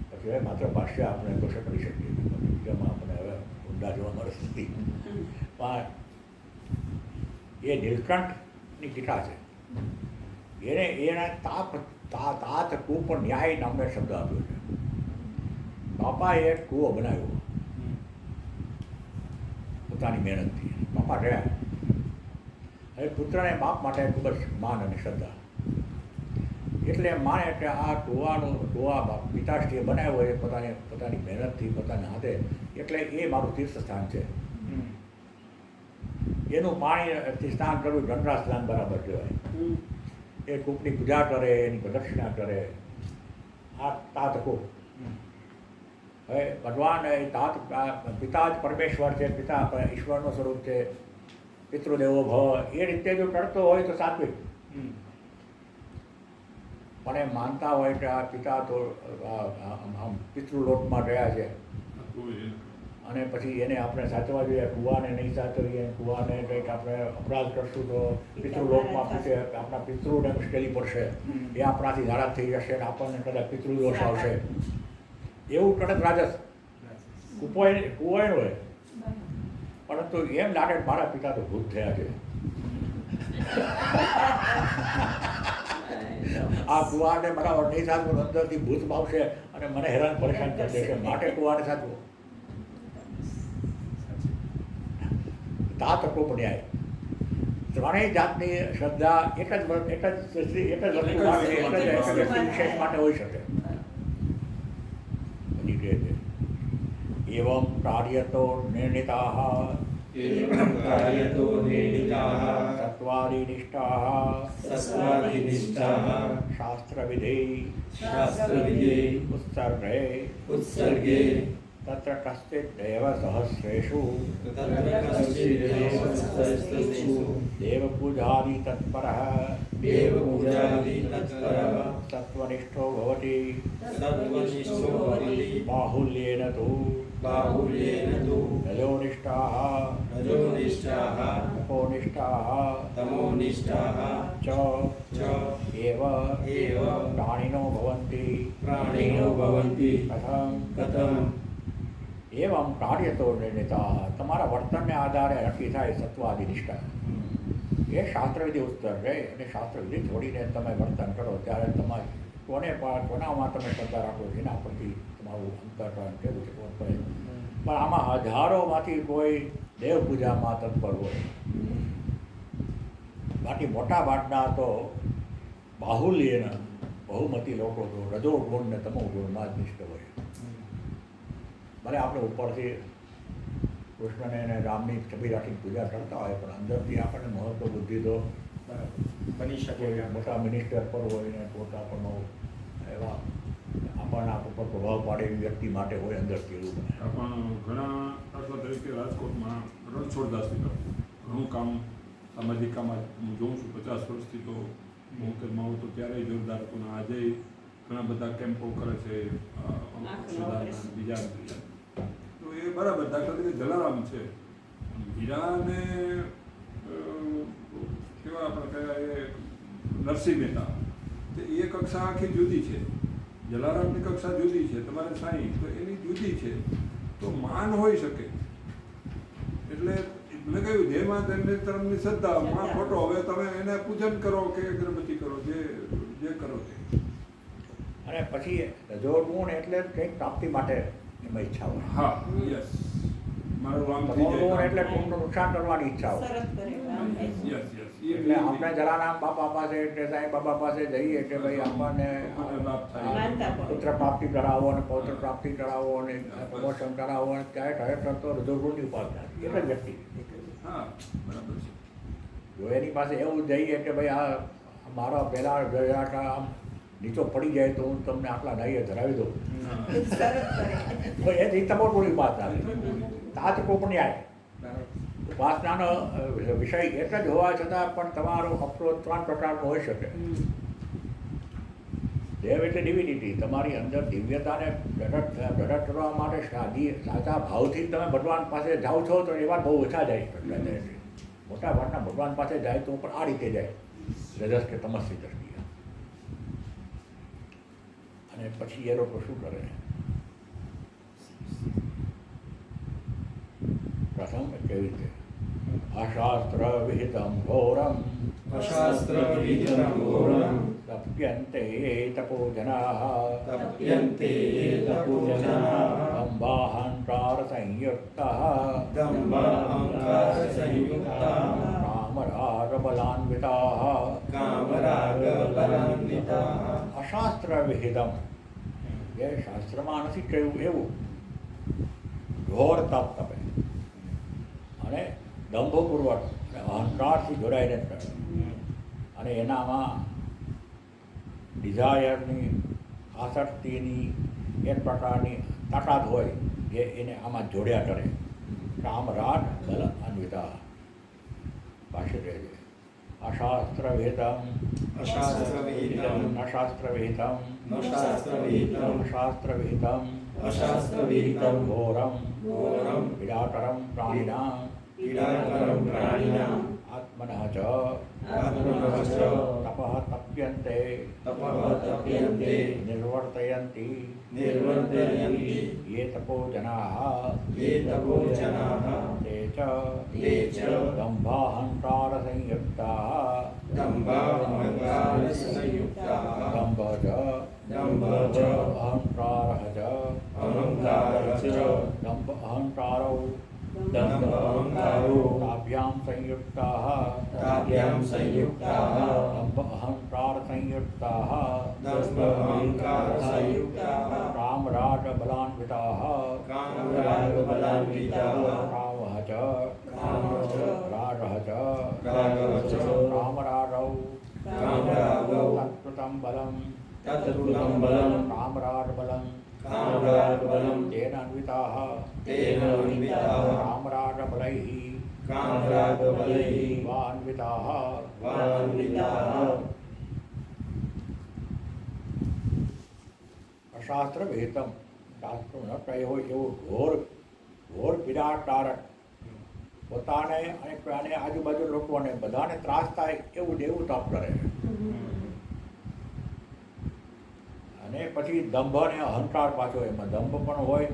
પછી હવે માત્ર ભાષ્ય આપણે કશે કરી શકીએ, બીજામાં આપણે હવે ઊંડા જોવા મળે નથી. પણ એ નીલકંઠની ટીકા છે. એને તાત કૂપ ન્યાય નામનો શબ્દ આપ્યો છે. બાપાએ એક કૂવો બનાવ્યો પોતાની મહેનતથી. બાપા રહ્યા. હવે પુત્રને બાપ માટે ખૂબ જ માન અને શ્રદ્ધા. એટલે માને એટલે આ કૂવા પિતાશ્રીએ બનાવ્યો હોય પોતાની મહેનતથી, પોતાના હાથે. એટલે એ મારું તીર્થ સ્થાન છે. એનું પાણીથી સ્નાન કરવું ગંગા સ્નાન બરાબર કહેવાય. એ કૂપની પૂજા કરે, એની પ્રદક્ષિણા કરે. આ તાત કૂપ. હવે ભગવાન એ તાત પિતા જ પરમેશ્વર છે, પિતા ઈશ્વરનું સ્વરૂપ છે. પિતૃદેવો ભવ એ રીતે જો કરતો હોય તો સાત્વિક. પણ એ માનતા હોય કે આ પિતા તો પિતૃલોકમાં રહ્યા છે અને પછી એને આપણે સાચવવા જોઈએ. કૂવાને નહીં સાચવીએ, કૂવાને કંઈક આપણે અપરાધ કરશું તો પિતૃલોકમાં આપણા પિતૃને મુશ્કેલી પડશે. એ આપણાથી નારાજ થઈ જશે અને આપણને કદાચ પિતૃદોષ આવશે. એવું કડક રાજસ કૂવાય હોય. પરંતુ એમ લાગે મારા પિતા તો ભૂત થયા છે. આ કૂવાને બરાબર નહીં સાચવું, અંદરથી ભૂત આવશે અને મને હેરાન પરેશાન કરી દેશે. માટે કૂવાને સાચવું. તાત કૂપ ન્યાય. ત્રણેય જાતની શ્રદ્ધા એક જ વિશેષ માટે હોઈ શકે. एवं कार्यतो निर्णिताः सत्वादिनिष्ठाः शास्त्रविधि उत्सर्गे तत्र कश्चित् देवसहस्रेषु देवपूजादि तत्परः सत्त्वनिष्ठो भवति बाहुल्येन तु रजोनिष्ठाः तपोनिष्ठाः च एव प्राणिनो भवन्ति कथम् एवं कार्यतो निर्णिताः. તમારા વર્તનને આધારે નક્કી થાય સત્વાદી નિષ્ઠા. એ શાસ્ત્રવિધિ ઉત્તરે અને શાસ્ત્રવિધિ છોડીને તમે વર્તન કરો ત્યારે તમારે કોનામાં તમે શ્રદ્ધા રાખો છો એના પરથી તમારું અંતઃકરણ કેવું છે ખબર પડે. પણ આમાં હજારોમાંથી કોઈ દેવ પૂજામાં તત્પર હોય. બાકી મોટા ભાગના તો બાહુલ્યના બહુમતી લોકો તો રજો ગુણ ને તમો ગુણમાં જ નિષ્ઠ હોય. ભલે આપણે ઉપરથી કૃષ્ણને અને રામની છબી રાખીને પૂજા કરતા હોય પણ અંદરથી આપણને મહત્વ બુદ્ધિ તો બની શકે. મોટા મિનિસ્ટર પર હોય ને પોતા પણ એવા આપણના ઉપર પ્રભાવ પાડે એવી વ્યક્તિ માટે હોય અંદરથી એવું બને. પણ ઘણા દાખલા તરીકે રાજકોટમાં રણછોડદાસની ઘણું કામ સામાજિક કામ હું જોઉં છું. 50 વર્ષથી તો હું કે મારું તો ત્યારે જોરદાર હતું ને આજે ઘણા બધા કેમ્પો કરે છે બીજા. તો એ બરાબર. દાખલા તરીકે જલારામ છે, હીરાને કેવા આપણે કહેવાય નરસિંહ મહેતા, તો એ કક્ષા આખી જુદી છે. જલારામની કક્ષા જુદી છે. તમારે સાંઈ તો એની જુદી છે. તો માન હોઈ શકે એટલે મેં કહ્યું જેમાં તેમની તરફની શ્રદ્ધા માં ખોટો હવે તમે એને પૂજન કરો કે અગરબત્તી કરો જે કરો તે. અને પછી રજોડ ગુણ એટલે કંઈક પ્રાપ્તિ માટે એમાં ઈચ્છા હોય. હા યસ મારું આમ થઈ તમો ગુણ જાય. એટલે કોઈનું નુકસાન કરવાની ઈચ્છા હોય. સરસ કરે કામ થાય. યસ યસ એટલે આપણે જલારામ બાપા પાસે એટલે સાંઈ બાબા પાસે જઈએ કે ભાઈ આપણને લાભ થાય. માનતા પણ. પુત્ર પ્રાપ્તિ કરાવો અને પૌત્ર પ્રાપ્તિ કરાવો અને પ્રમોશન કરાવો અને ત્યારે ખરેખર તો રજોગુણની ઉપાસના છે. એક જ વ્યક્તિ. હા બરાબર છે. જો એની પાસે એવું જઈએ કે ભાઈ આ મારા પહેલા આમ નીચો પડી જાય તો હું તમને આટલા ડાઈએ ધરાવી દઉં, સરસ કરે. તો એ જ તમોગુણની ઉપાસના છે. તાજ કોપન્યાય ઉપાસનાનો વિષય એટલે જ હોવા છતાં પણ તમારો અપ્રોચ 3 પ્રકારનો હોઈ શકે. દેવ એટલે ડિવિનિટી. તમારી અંદર દિવ્યતાને પ્રગટ કરવા માટે સાચા ભાવથી તમે ભગવાન પાસે જાઓ છો તો એવા બહુ ઓછા જાય. મોટા ભાગના ભગવાન પાસે જાય તો પણ આ રીતે જાય, રજસ કે તમસની દ્રષ્ટિએ. અને પછી એ લોકો શું કરે? પ્રથમ કેવી રીતે અશાસ્ત્ર વિહિતમ ઘોરમ અશાસ્ત્રવિહિતં ઘોરં તપ્યન્તે તપોજનાઃ તપ્યન્તે તપોજનાઃ દંભાહંકાર સંયુક્તઃ દંભાહંકારસંયુક્તાઃ કામરાગબલાન્વિતાઃ કામરાગબલાન્વિતાઃ અશાસ્ત્ર વિહિતમ, જે શાસ્ત્રમાં નથી કહ્યું એવું ઘોર તપ તપે અને દંભપૂર્વક અને અહંકારથી જોડાઈને જ કરે. અને એનામાં ડિઝાયરની આસક્તિની એક પ્રકારની તાકાત હોય જે એને આમાં જોડ્યા કરે. કામરાગ બલ અન્વિતા ભાષ્ય કહે છે અશાસ્ત્ર વિહિતમ અશાસ્ત્રવિહિતં અશાસ્ત્ર વિહિતમ અશાસ્ત્રવિહિતં અશાસ્ત્ર વિહિતમ અશાસ્ત્રવિહિતં ઘોરમ ઘોરં પીડાકરમ પ્રાણિનાં પીડાકરં પ્રાણિનાં આત્મનઃ ચ આત્મનઃ ચ તપઃ તપ્યન્તે તપઃ તપ્યન્તે નિર્વર્તયન્તિ નિર્વર્તયન્તિ ये तपो जनाः ये तपोजनाः ते च दम्भाहंकार संयुक्ताः दम्भाहंकारसंयुक्ताः दम्भ च दम्भ च अहंकारः च अहंकारः च दम्भ अहंकारौ दम्भाहंकारो ताभ्यां संयुक्ताः ताभ्यां संयुक्ताः दम्भ अहंकार संयुक्ताः दम्भाहंकारसंयुक्ताः कामरागबलान्विताः कामरागबलान्विताः कामः च कामः च रागः च रागः च कामरागौ कामरागौ तत्कृतं बलं तत्कृतं बलं कामरागबलं कामरागबलं तेन अन्विताः तेन अन्विताः कामरागबलैः कामरागबलैः वा अन्विताः वा अन्विताः અશાસ્ત્ર વિહિતમ, શાસ્ત્રો ન કહ્યું હોય એવું ઘોર પીડાકારક, પોતાને અને આજુબાજુ લોકોને બધાને ત્રાસ થાય એવું દેવું તપ કરે. અને પછી દંભ અને અહંકાર પાછો એમાં દંભ પણ હોય,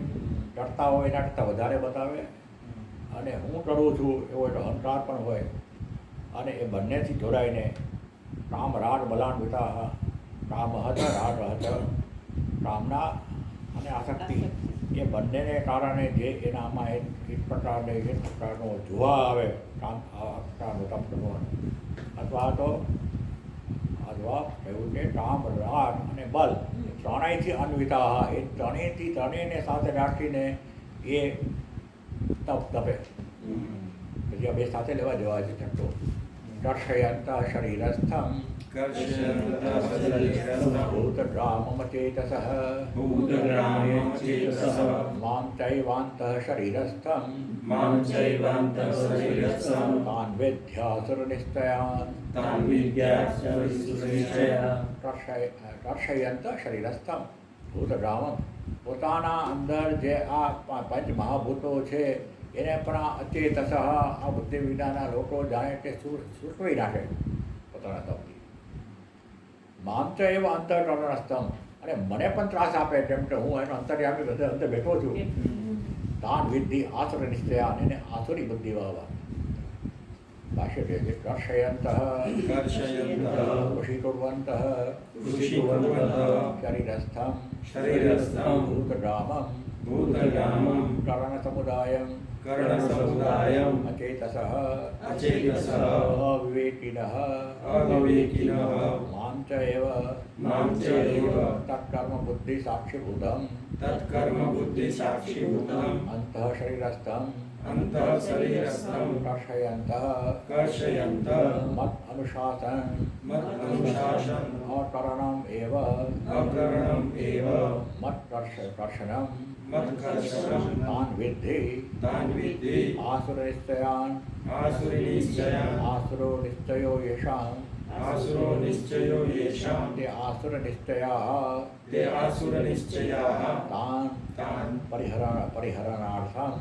કરતા હોય એના કરતાં વધારે બતાવે, અને હું કરું છું એવો એટલે અહંકાર પણ હોય. અને એ બંનેથી જોડાઈને કામ રાગ બલાન્વિતાઃ, કામ હત રાગ હત, કામના અને આસક્તિ એ બંનેને કારણે જે એનામાં એક પ્રકારનો જોવા આવે કામ પ્રકારનું તપ કરવાનું, અથવા એવું કે કામ રાગ અને બલ ત્રણેયથી અન્વિતા, એ ત્રણેયને સાથે રાખીને એ તપ તપે. પછી આ બે સાથે લેવા જવા છે છઠ્ઠો દર્શયંત શરીરસ્થમ ભૂતગ્રામમચેતસઃ भूतग्रामचेतसः मां चैवान्तः शरीरस्थं मां चैवान्तः शरीरस्थं तान् वेद्यासुरनिश्चयान् तान् विद्यासुरनिश्चयान् દર્શયંત શરીરસ્થમ ભૂતગ્રામમ, પોતાના અંદર જે આ પંચ મહાભૂતો છે એને પણ આ અચેતસઃ, આ બુદ્ધિ વિનાના લોકો જાણે કે સૂચવી નાખે પોતાના તપથી. મામ ચ એવ અંતઃકરણસ્થમ, અને મને પણ ત્રાસ આપે કેમ કે હું એનો અંતર્યામી બધે અંદર બેઠો છું. તાન વિદ્ધિ આસુર નિશ્ચયાન એને આસુરી બુદ્ધિ વાળા ભાષ્ય છે કે કર્ષયંતઃ વશીકુર્વन्तઃ શરીરસ્થં ભૂતગ્રામં કરણસમુદાયં અચેતસઃ અવિવેકિનઃ માં ચ એવ તત્કર્મ બુદ્ધિ સાક્ષીભૂતમ અંતઃ શરીરસ્થં કર્ષયन्तઃ મત અનુશાસન અકરણમ એવ મત કર્ષણમ તાન વિદ્ધિ આસુર નિશ્ચયાન આસુરો નિશ્ચયો યેષાં તે આસુર નિશ્ચયાઃ તાન પરિહરણાર્થં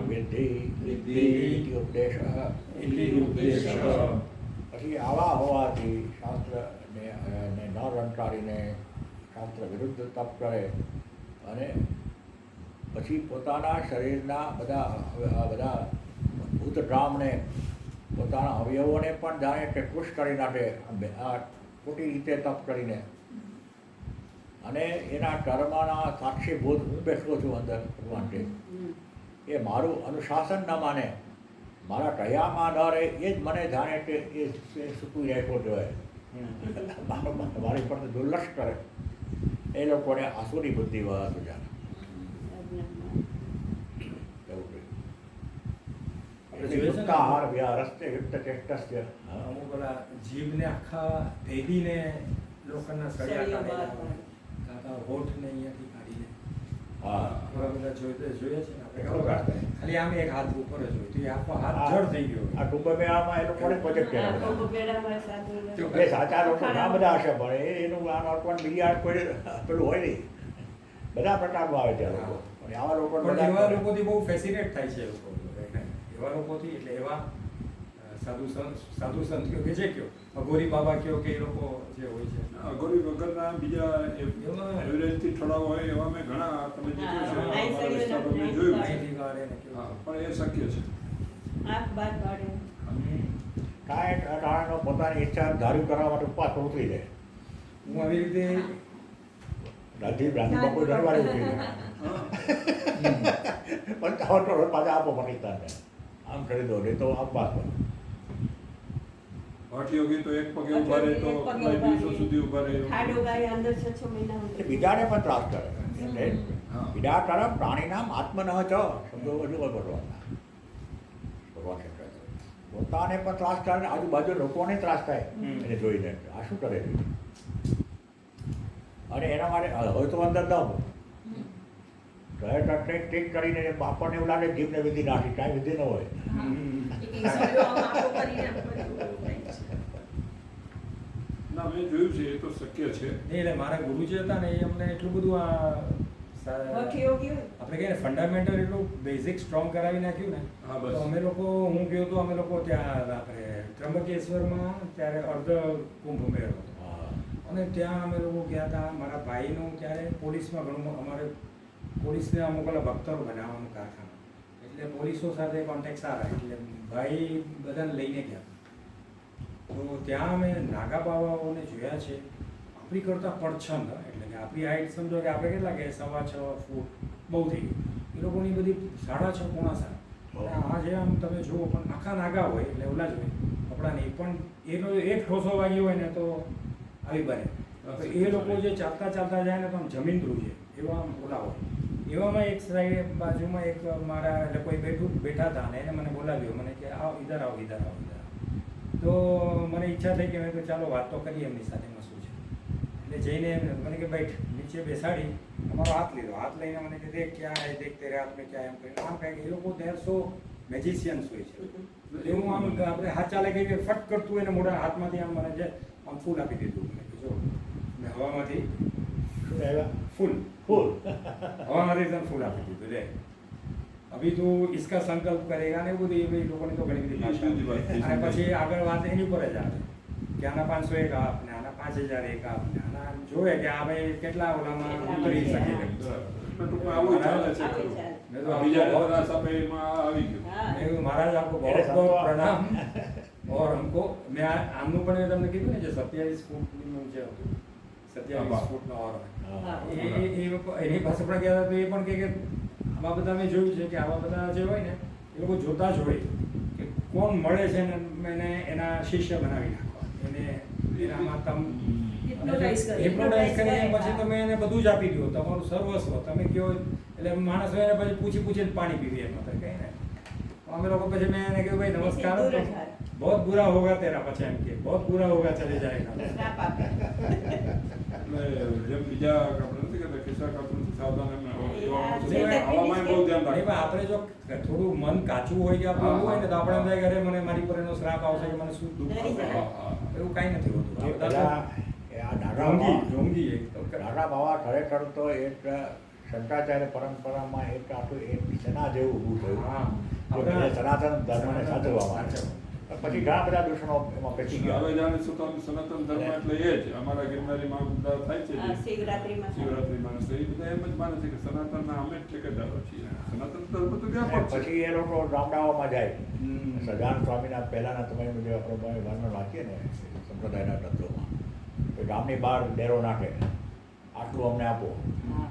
વિદ્ધિ ઇતિ ઉપદેશઃ. પછી આવા હોવાથી શાસ્ત્રને ન રણકારીને શાસ્ત્ર વિરુદ્ધ તપ કરે અને પછી પોતાના શરીરના બધા ભૂતગ્રામને પોતાના અવયવોને પણ જાણે કે ખુશ કરી નાખે આ ખોટી રીતે તપ કરીને અને એના કર્મના સાક્ષીભૂત હું બેઠો છું અંદર ભગવાન છે એ મારું અનુશાસન ન માને મારા કયામાં ન રહે એ જ મને જાણે કે એ સૂકવી રાખ્યો જોઈએ મારી પર દુર્લક્ષ કરે એ લોકોને આસુરી બુદ્ધિ વાળા જાણે આહાર વ્યા રસ્તે યુક્ત ચેષ્ટસ્ય અમુક ઓલા જીભને આખા ભેદીને લોખંડના સળિયા કાઢેલા હોય. કાકા હોઠને અહીંયાથી કાઢીને હા એવા બધા જોઈએ છે ને આપણે ખાલી આમ એક હાથ ઉપર જ હોય તો એ આખો હાથ જડ થઈ ગયો આ કુંભમેળામાં એ લોકોને પ્રોજેક્ટ હા, કર્યા કુંભમેળામાં સાધુ એ સાચા લોકો ઘણા બધા હશે પણ એનું આનો પણ બીજા કોઈ પેલું હોય નહીં બધા પ્રકારમાં આવે છે આ લોકો અને આવા લોકો પણ એવા લોકોથી બહુ ફેસિનેટ થાય છે એ લોકો એવા લોકોથી એટલે એવા સાધુ સંત કયો કે છે કયો અઘોરી બાબા કયો કે એ લોકો જે હોય છે ગોરી વગરના બીજા એવરેજથી થોડા હોય એવા મેં ઘણા તમે જે કહો છો, હા, અમારા વિસ્તારમાં મેં જોયું છે. અહીંથી ગાળે ને કેવું. હા, પણ એ શક્ય છે. આંખ બાર પાડે. કાંઈ કારણો પોતાની ઈચ્છા ધાર્યું કરવા માટે ઉપવાસ પર ઉતરી જાય હું આવી રીતે રાધી બાપુ દરબારે ઉતરી જાય 55 કરોડ પાછા આપો પાકિસ્તાનને આમ કરી દો નહીં તો ઉપવાસ પર હઠયોગી તો એક પગે ઉભા રહે તો એક પગે કેટલાય ઉભા દિવસો રહે. સુધી ઉભા રહે ખાડો ગાય અંદર 6 મહિના એ સુધી. બીજાને પણ ત્રાસ કરે એટલે હા. બીજા તરફ પ્રાણીનામ આત્મન ચ શબ્દો હજુ ભગવાનના ભગવાન કહે છે પોતાને પણ ત્રાસ કરે ને આજુબાજુ લોકોને ત્રાસ થાય એને જોઈને આ શું કરે છે અને એના માટે હોય તો અંદર દમ કહે ટ્રીક કરીને આપણને એવું લાગે જીભને વિધિ નાખી કાંઈ વિધિ ન હોય ના મેં જોયું છે એ તો શક્ય છે. નહીં એટલે મારા ગુરુજી હતા ને એ અમને એટલું બધું હઠયોગી હોય. આપણે કહીએ ને ફંડામેન્ટલ એટલું બેઝિક સ્ટ્રોંગ કરાવી નાખ્યું ને હા, બસ. તો અમે લોકો હું ગયો તો અમે લોકો ત્યાં આપણે ત્રંબકેશ્વરમાં ત્યારે અર્ધ કુંભ મેળો હતો. હા. અને ત્યાં અમે લોકો ગયા હતા મારા ભાઈનું ત્યારે પોલીસમાં ઘણું અમારે પોલીસને અમુક ઓલા ભક્તરો બનાવવાનું કારખાનું એટલે પોલીસો સાથે કોન્ટેક્ટ સારા એટલે ભાઈ બધાને લઈને ગયા તો ત્યાં અમે નાગા બાવાઓને જોયા છે આપણી કરતાં પડછંદ એટલે કે આપણી હાઈટ સમજો કે આપણે કેટલા કે 6.5 ફૂટ બહુ થઈ ગયું એ લોકોની બધી 6.5 પોણા 7 અને આ જે આમ તમે જુઓ પણ આખા નાગા હોય એટલે ઓલા જ હોય કપડાં નહીં પણ એનો એક ઠોસો વાગ્યો હોય ને તો આવી બને તો એ લોકો જે ચાલતા ચાલતા જાય ને તો આમ જમીન ધ્રુજે એવા આમ ઓલા હોય એવામાં એક સાઈડ બાજુમાં એક મારા એટલે કોઈ બેઠા હતા અને એને મને બોલાવ્યો મને કે આવો ઇધર આવો ઇધર આવો ઇધર આવો તો મને ઈચ્છા થઈ કે મેં તો ચાલો વાત તો કરીએ એમની સાથે એમાં શું છે એટલે જઈને એમને મને કે બેઠ નીચે બેસાડી અમારો હાથ લીધો હાથ લઈને મને કે દેખ ક્યાં હે દેખ તેરે હાથ મેં ક્યાં એમ કરીને આમ કહે કે એ લોકો દેરસો મેજિશિયન્સ હોય છે એવું આમ આપણે હાથ ચાલે કે ફટ કરતું હોય ને મોટા હાથમાંથી આમ મને જે આમ ફૂલ આપી દીધું મને કે જો મેં હવામાંથી શું આવ્યા फूल ફૂલ हमारे एकदम फूल आपी દીધું લે અભી તું इसका સંકલ્પ કરેગા ને બધું એ ભાઈ લોકોની તો ઘણી બધી ભાષા અને પછી આગળ વાત એની ઉપર જ આવે કે આના 500 એક આપ ને આના 5000 એક આપ ને આના જોવે કે આ ભાઈ કેટલા ઓલામાં ઉતરી શકે ટૂંકમાં આવું ચાલે છે આવું ખરું. ચાલે. મેં તો બીજા आपको બધા સમયમાં આ આવી ગયું. હા. मैं कहूँ, महाराज आपको मेरे बहुत बहुत संतो- प्रणाम और हमको मैं આમનું પણ મેં તમને કીધું ને જે 27 ફૂટનું જે હતું 27 ફૂટનો ઓર હા. એની પાસે પણ ગયા હતા તો એ પણ કહે કે આવા બધા મેં જોયું છે કે આવા બધા જે હોય ને એ લોકો જોતા જ હોય કે કોણ મળે છે ને એને એના શિષ્ય બનાવી નાખવા એને એનામાં Hypnotize કરે. હિપ્નોટાઇઝ કરીને Hypnotize કરે, પછી તમે એને બધું જ આપી દો તમારું સર્વસ્વ તમે કયો એટલે માણસ હોય એને પછી પૂછી પૂછીને પાણી પીવી એમ હતા કઈ ને અમે લોકો પછી મેં એને કહ્યું ભાઈ નમસ્કાર દૂર જ હારે. बहुत बुरा होगा तेरा પછી એમ કે बहुत बुरा होगा चले जाएगा શ્રાપ આપે. એટલે જેમ બીજા આપણે નથી કહેતા ખિસ્સા કાતરથી સાવધાન એમ એવા હા, માણસો જે છે, આવામાં બહુ ધ્યાન નહીં, પણ રાખવું. આપણે જો થોડું મન કાચું હોય કે આપણું એવું હોય ને તો આપણે એમ થાય કે અરે મને મારી પર એનો શ્રાપ આવશે કે મને શું દુઃખ ડરી થશે જાય. એવું કાંઈ નથી હોતું એ આ બધા પેલા એ આ દાદા ઢોંગી બાવા- ઢોંગી એકદમ દાદા બાવા ખરેખર તો એક શંકરાચાર્ય પરંપરામાં એક આખું એક સેના જેવું ઊભું થયું હા કે જે સનાતન ધર્મને સાચવવામાં આવે. પછી ઘણા બધા દૂષણો એમાં પેચી હવે ગયા. જાણે સનાતન ધર્મ એટલે એ જ અમારા ગિરનારીમાં બધા થાય છે હા, જે શિવરાત્રીમાં શિવરાત્રી માણસ એ બધા એમ જ માને છે કે સનાતનના અમે જ ઠેકેદારો છીએ સનાતન ધર્મ તો અને વ્યાપક છે. પછી એ લોકો ગામડાઓમાં જાય હમ. સજાન સ્વામીના પહેલાના સમયનું જે આપણે વર્ણન વાંચીએ ને સંપ્રદાયના તત્વોમાં કે ગામની બહાર ડેરો નાખે આટલું અમને આપો હા.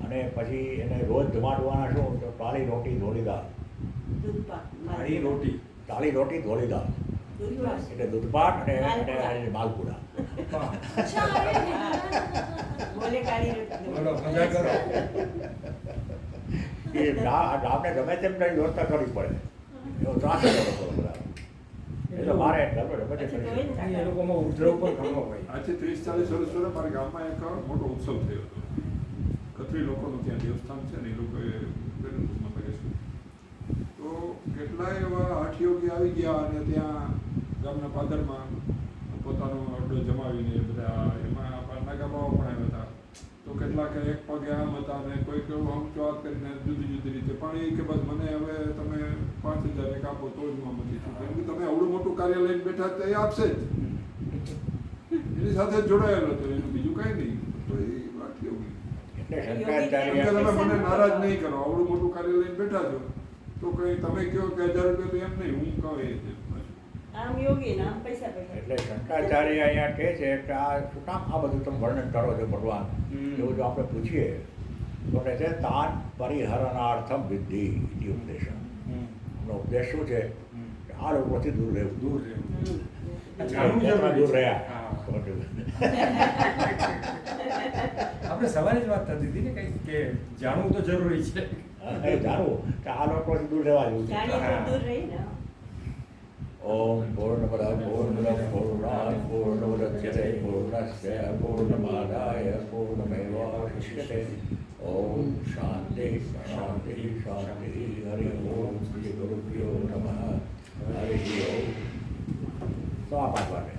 અને પછી એને રોજ જમાડવાના શું તો તાળી રોટી ધોળી દાળ દૂધપાક. મારી રોટી તાળી રોટી ધોળી દાળ દૂધપાક. એટલે દૂધપાક અને માલપુડા. અને માલપુડા. અચ્છા અરે હા. બોલે કાળી રોટલી. બોલો મજા કરો એ ગામને ગમે તેમ કઈ વ્યવસ્થા કરવી પડે એવો ત્રાસ હતો બધા. એ તો મારે ગમે તે પછી કરી ધોઈને શકે. એ લોકોમાં ઉપદ્રવ પણ ઘણો હોય આજથી 30-40 વર્ષ પહેલા મારા ગામમાં એક મોટો ઉત્સવ થયો હતો ખત્રી લોકોનું ત્યાં દેવસ્થાન છે ને એ લોકોએ કર્યું હતું મતલબ કે શું તો કેટલાય એવા હઠયોગી આવી ગયા અને ત્યાં ગામના પાદરમાં પોતાનો અડ્ડો જમાવીને એ બધા એમાં નાગા બાવા પણ આવ્યા હતા તો કેટલાક એક પગે આમ હતા અને કોઈક એવું હમચોઆત કરીને જુદી જુદી રીતે પણ એ કે બસ મને હવે તમે 5,000 એક આપો તો જ હું આમાંથી છું કેમ કે તમે આવડું મોટું કાર્ય લઈને બેઠા તો એ આપશે જ એની સાથે જ જોડાયેલો હતો એનું બીજું કાંઈ નહીં તો એ વાત યોગી એટલે કેમ કે શંકરાચાર્ય તમે મને નારાજ નહીં કરો આવડું મોટું કાર્ય લઈને બેઠા છો તો કઈ તમે કહો કે 1,000 રૂપિયા તો એમ નહીં હું કહું એ છે આમ યોગી ને આમ પૈસા એટલે શંકરાચાર્ય અહીંયા કહે છે કે આ શું કામ આ બધું તમે વર્ણન કરો છો ભગવાન એવું જો આપણે પૂછીએ તો કહે છે તાન પરિહરણાર્થમ વિદ્ધિ ઇતિ ઉપદેશ. એમનો ઉપદેશ શું છે કે આ લોકોથી દૂર રહેવું. દૂર રહેવું હમ. જાણવું જરૂરી દૂર છે. રહ્યા હા. હા. આપણે સવારે જ વાત થતી હતી ને કંઈક કે જાણવું તો જરૂરી છે એ જાણવું કે આ લોકોથી દૂર રહેવા જેવું છે. જાણીએ તો દૂર રહી ને ઓમ પૂર્ણમદ પૂર્ણમિદં પૂર્ણાત પૂર્ણમુદચ્યતે પૂર્ણસ્ય પૂર્ણમાદાય પૂર્ણમેવાવશિષ્યતે ઓમ શાંતિ શાંતિ શાંતિ હરિ ઓમ શ્રી ગુરુભ્યો નમઃ હરિ ઓમ. તો આ પાંચ વાગે